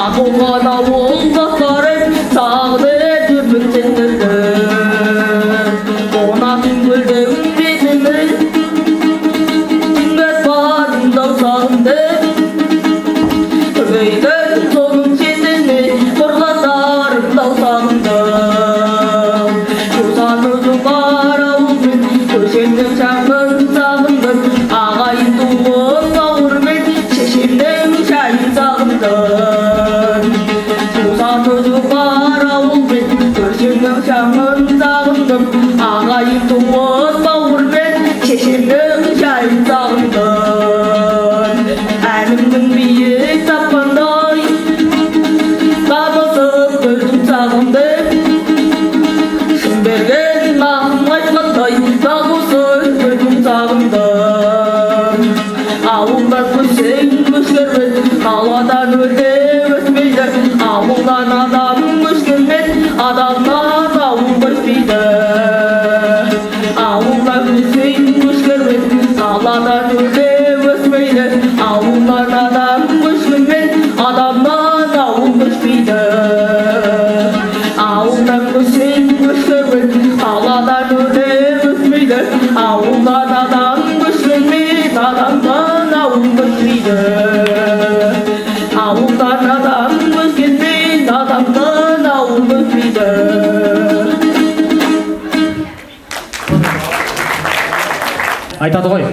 Ақылған ауыл бастары сағды жүрмектендірді. Қонатын көлдің бетіне түнгі барымдау сағынды. Көбейдің соның шетіне қорғасарымдау сағындым. Жусаны жұпар ауылмен көшемнің шаңын сағындым. Ағайын туын бауырмен шешемнің шайын сағындым. Жусаны жұпар ауылмен көшемнің шаңын сағындым. Ағайын туын бауырмен шешемнің шайын сағындым. Әнімнің биік тапқандай табысып көзім сағындым. Шын берген ақым айтқандай табысып көзім сағындым. Ауылдан көшсең көшкермен қаладан өлде өтмейді. Ауылдан адам көшкермен адамнан ауыл өтмейді. Ауылдан көшсең көшкермен қаладан өлде өтмейді. Ауылдан адам көшкермен адамнан ауыл өтмейді. Ауылдан көшсең көшкермен қаладан өлде өтмейді. Ауылдан адам көшкермен адамнан ауыл өтмейді. Ауылдан адам көшкермен адамнан ауыл өтмейді. Айтады ғой,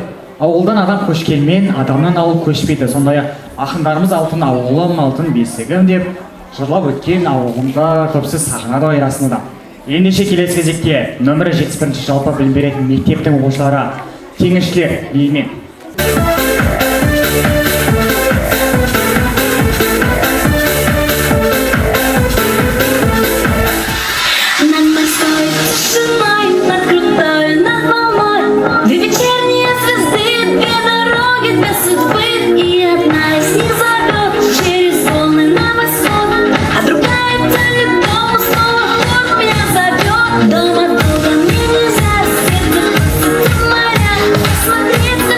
ауылдан адам көшкенмен адамнан ауыл көшпейді. Сондай-ақ ақындарымыз алтын ауылым, алтын бесігім деп жырлап өткен ауылында көпсіз сағынады ғой расында да. Ендеше келесі кезекте нөмірі 71 жалпы білім беретін мектептің оқушылары теңізшілер елмен. Над морской тишиной, над крутой, над волной, две вечерние звезды, две дороги, две судьбы, и одна из них зовет через волны на восток, а другая тянет дом, снова вот меня зовет. Дома долго мне нельзя, сердце просит моря, смотреться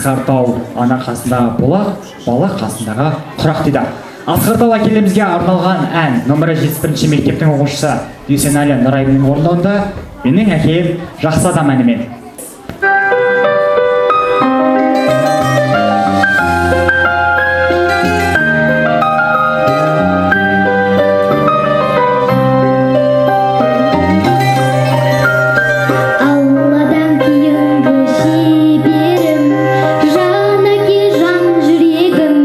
Асқар тау ана қасындағы бұлақ, бала қасындағы құрақ дейді. Асқар тау әкелерімізге арналған ән нөмірі 71 мектептің оқушысы Дүйсенәлі Нұрайдың орындауында менің әкем жақсы адам әнімен. Алладан кейінгі шеберім, жан әке жан жүрегім.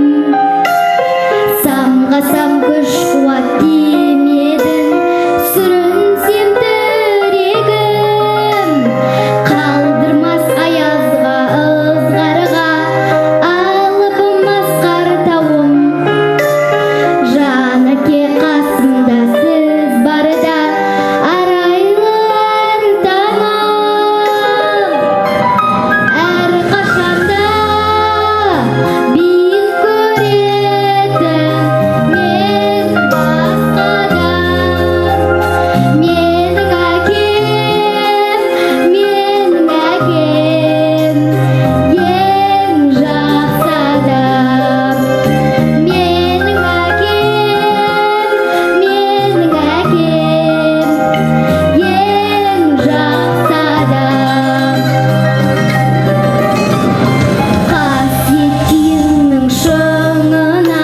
Самғасам күш қуат демедің, сүрінсем тірегім. Қалдырмас аязға ызғарға, алыбым асқар тауым. Жан әке қасымда сіз барда, арайлар таңым. Әрқашанда биік көретін мен басқадан. Менің әкем, ең жақсы адам. Менің әкем, ең жақсы адам. Қасиетіңнің шыңына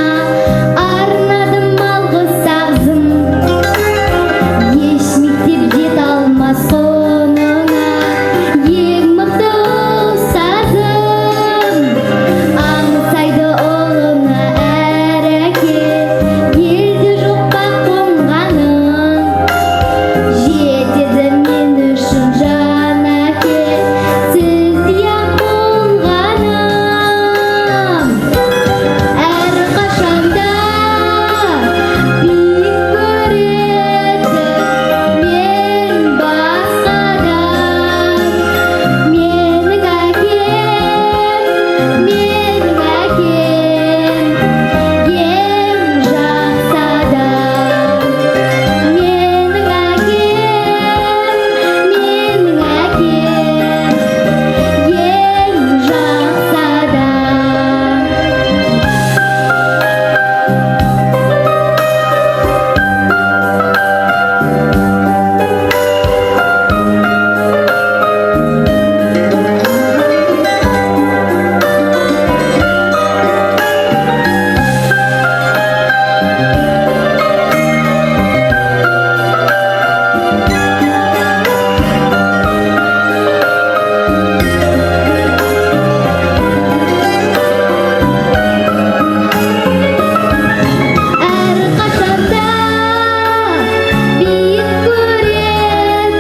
арнадым алғыс тағзым. Еш мектеп жете алмас құныңа, ең мықты ұстазым. Аңсайды ұлына әр әке, елде жоқ па қонғаның. Жетеді мен үшін жан әке, сіздей ақ болғаным. Әрқашанда биік көретін мен басқадан. Менің әкем, ең жақсы адам. Менің әкем, ең жақсы Әрқашанда биік көретін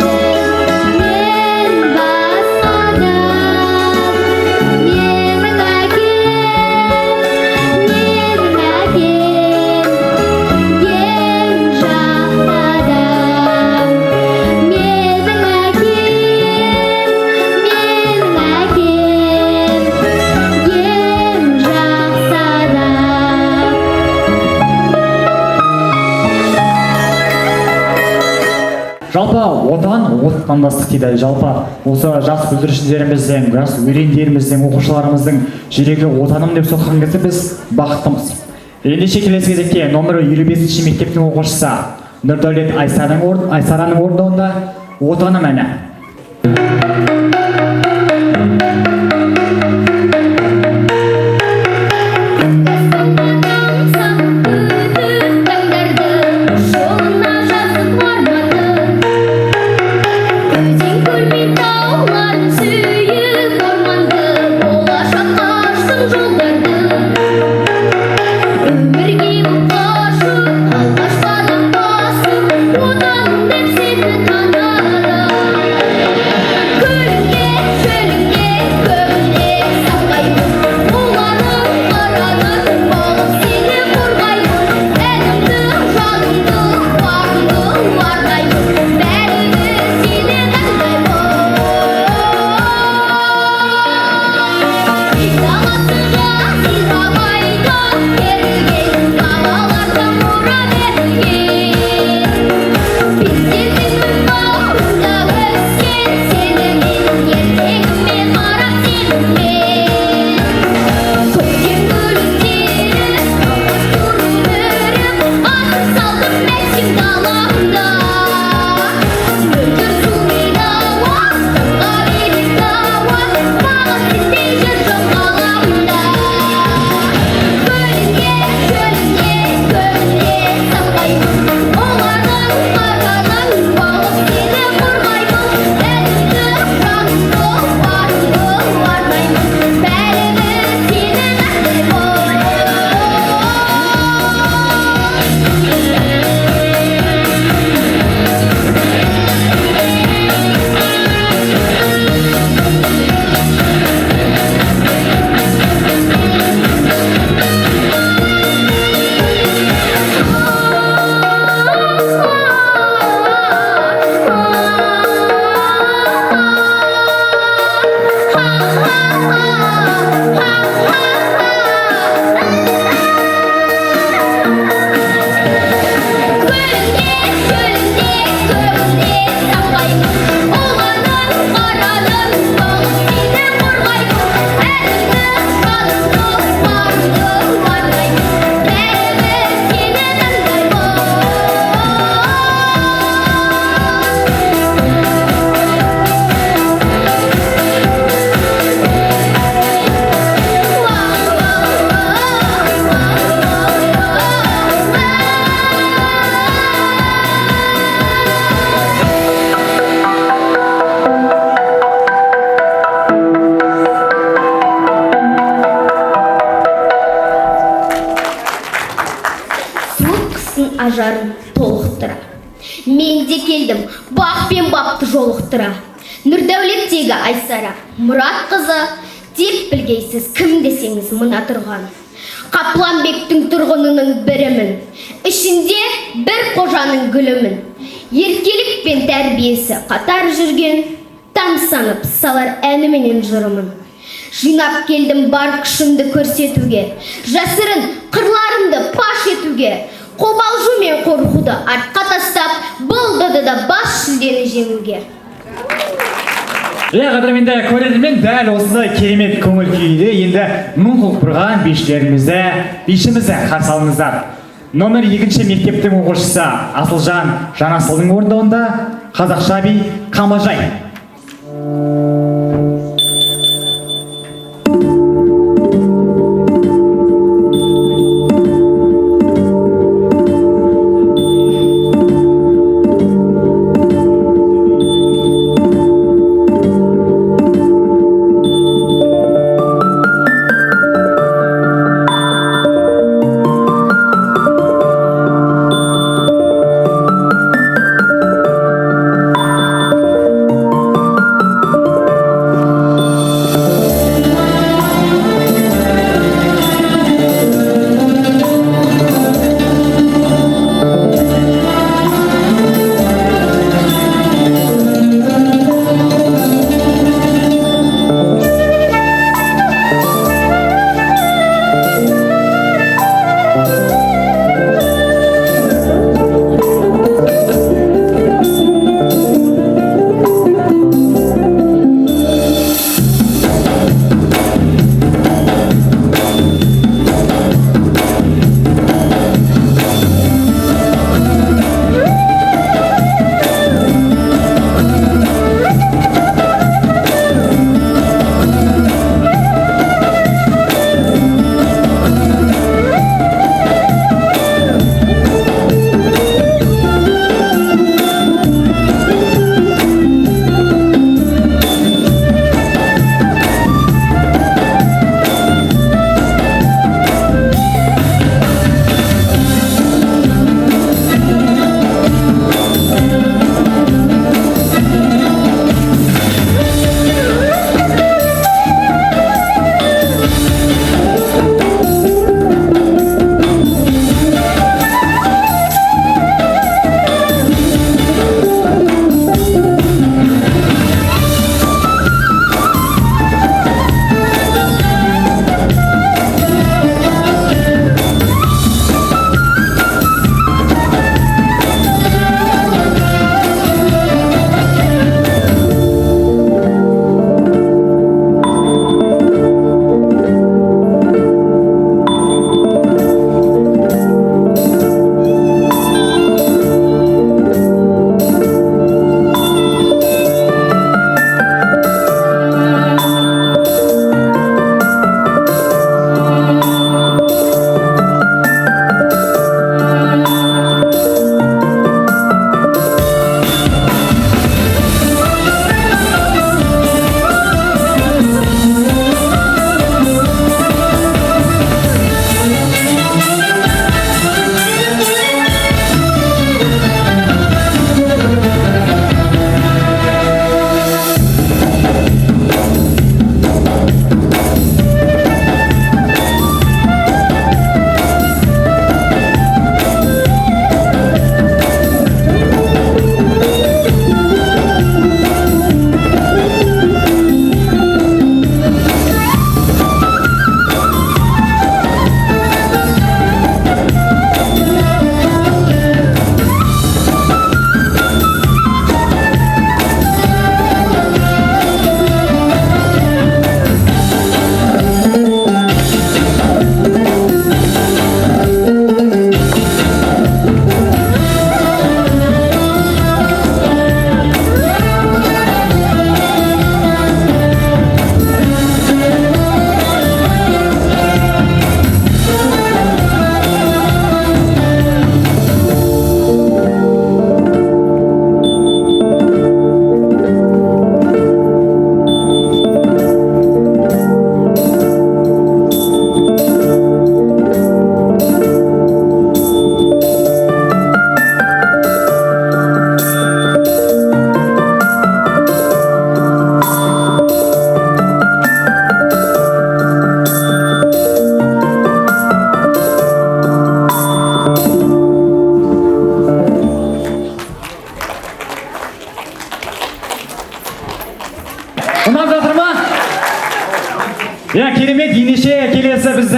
мен басқадан. Менің әкем, ең жақсы адам. Менің әкем, ең жақсы адам. Жалпы отан отандастық дейді. Жалпы осы жас бүлдіршіндеріміздің, жас өрендеріміздің, оқушыларымыздың жүрегі отаным деп соққан кезде біз бақыттымыз. Ендеше келесі кезекте нөмірі 55 мектептің оқушысы Нұрдәулет Айсараның орындауында отаным әні. Жолына жазып арманым. Өзен көлмен тауларын сүйіп орманды, болашаққа аштың жолдарды. Өмірге мұқтажы, алғаш қадам басып, отаным деп сені таныдым. Көліңе, шөліңе, көбіне самғаймын. Уланып қаранып, болып сені қорғаймын. Әнімді, жанымды, бағымды арнаймын. Бәрібір сені таңдаймын. Исағасы жас, исағайда керілген, бабалардан мұра берілген. Пенделердің бауырында өскен, сені менің ертеңіме қарап сеніммен. ажарын толықтыра. Мен де келдім бақ пен бапты жолықтыра. Нұрдәулеттегі Айсара Мұрат қызы деп білгейсіз кім десеңіз мына тұрған. Қапланбектің тұрғынының бірімін, ішінде бір қожаның гүлімін. Еркелік пен тәрбиесі қатар жүрген, тамсанып салар әніменен жырымын. Жинап келдім бар күшімді көрсетуге, жасырын қырларымды паш етуге, қобалжу мен қорқуды артқа тастап, бұл додада бас жүлдені жеңуге. Қадірменді көрермен, дәл осындай керемет көңіл күйде енді мың құлпырған бишімізді қарсы алыңыздар. Номер 2 мектептің оқушысы Асылжан Жанасылдың орындауында қазақша би Қамажай.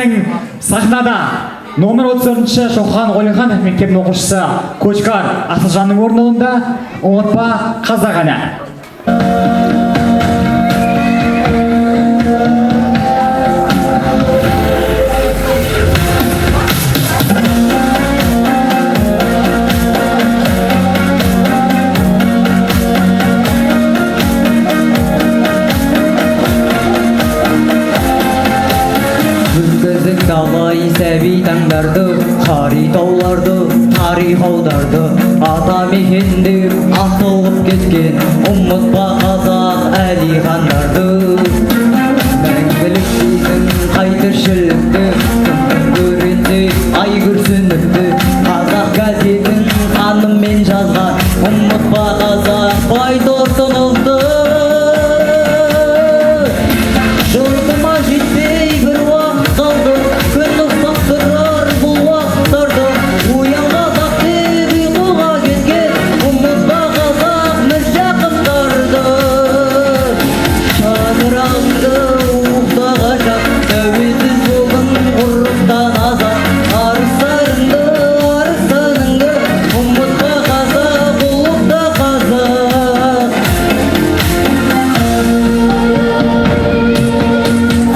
біздің сахнада номер 34-ші Шоқан Ғалиханов мектебінің оқушысы Көчкар Асылжанның орындауында ұмытпа қазақ әні. Өткіздік талай сәби таңдарды, қари тауларды, тарих аударды. Ата мекендер атылып кеткен, ұмытпа қазақ әлихандарды. Мәңгілік дейсің қай тіршілікті, көрінсе ай күрсініпті. Қазақ газетін қаныммен жазған, ұмытпа қазақ Байтұрсыновты. Жұртыма жетпей бір уақыт қалды, күн ұстап тұрар бұл уақыттарды. Оян қазақ деп ұйқыға кеткен, ұмытпа қазақ міржақыптарды. Шаңырағыңды уықтаға жақ, тәуелсіз болдың ғұрыптан азат. Арыстарыңды, арыстаныңды, ұмытпа қазақ, ұлықта қазақ.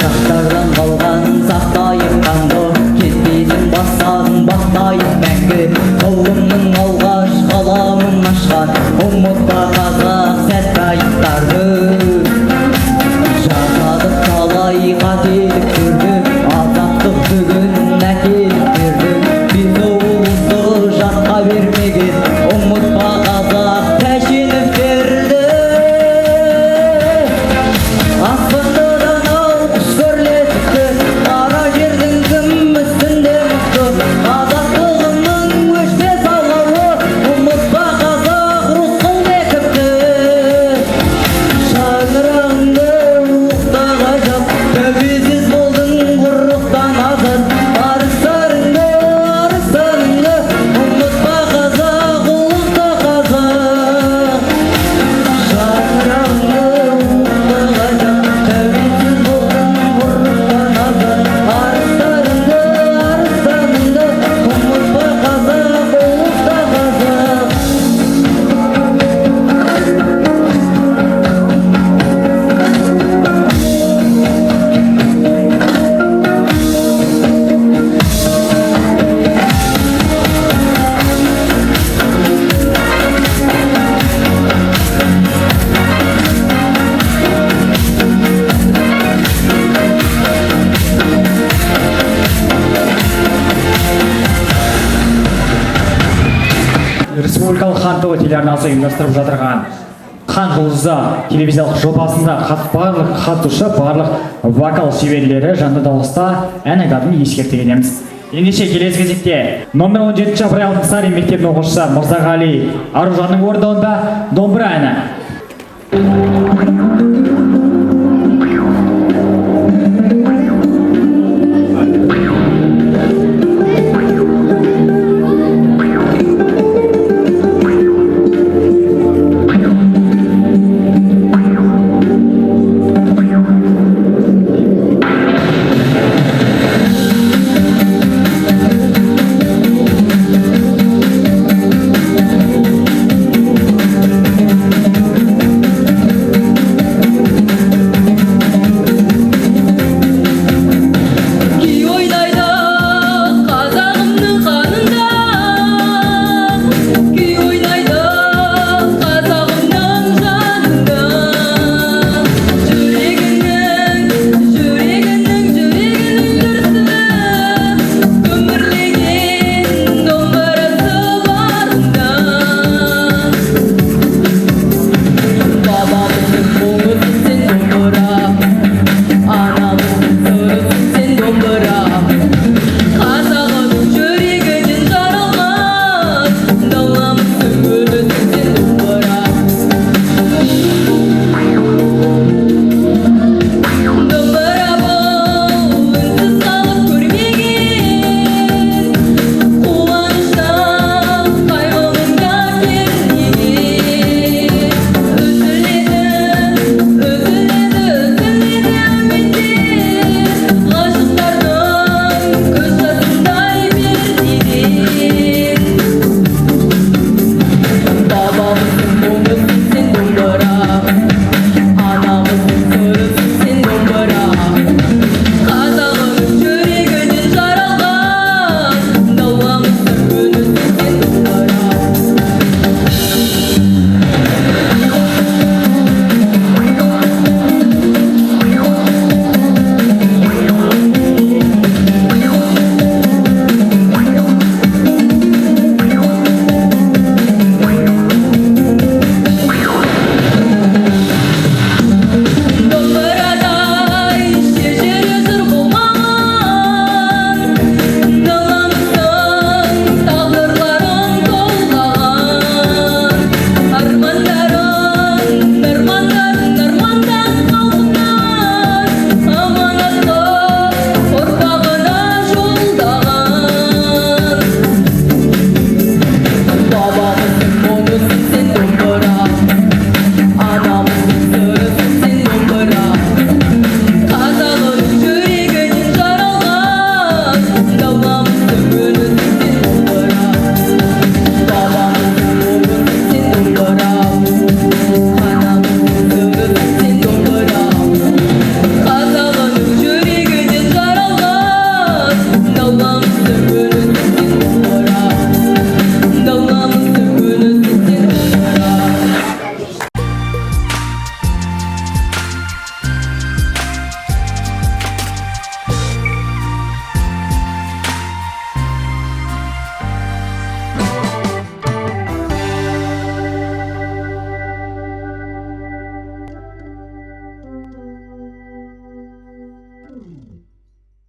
Сақтардан қалған сақтайық қанды, кетпейтін бастадың бақтайық мәңгі. Қолымның алғаш қаламын ашқан, ұмытпа қазақ сәтбайықтарды. Жасадық талай қателіктерді, азаттық бүгін әкеліп берді. Біз ұлысты жатқа бермеген, ұмытпа қазақ Тәшеновтерді. Аспандан ау құс көрлетіпті, қара жердің кім үстінде мықты. Қазақтығымның өшпес алауы, ұмытпа қазақ Рысқұлбековті. Шаңырағыңды уықтаға жап, тәуелсіз болдың ғұрықтан азат. Арыстарыңды, арыстаныңды, ұмытпа қазақ, ұлықта қазақ. Шаңырағыңды уықтаға жап, тәуелсіз болдың ғұрықтан азат. Арыстарыңды, арыстаныңды, ұмытпа қазақ, ұлықта қазақ. Республикалық хан ТВ телеарнасы ұйымдастырып жатырған Хан жұлдызы телевизиялық жобасында барлық қатысушы, барлық вокал шеберлері жанды дауыста ән айтатынын ескерте кетеміз. Ендеше келесі кезекте номер 17-ші Абырай Алтынсарин мектебінің оқушысы Мырзағали Аружанның орындауында домбыра әні.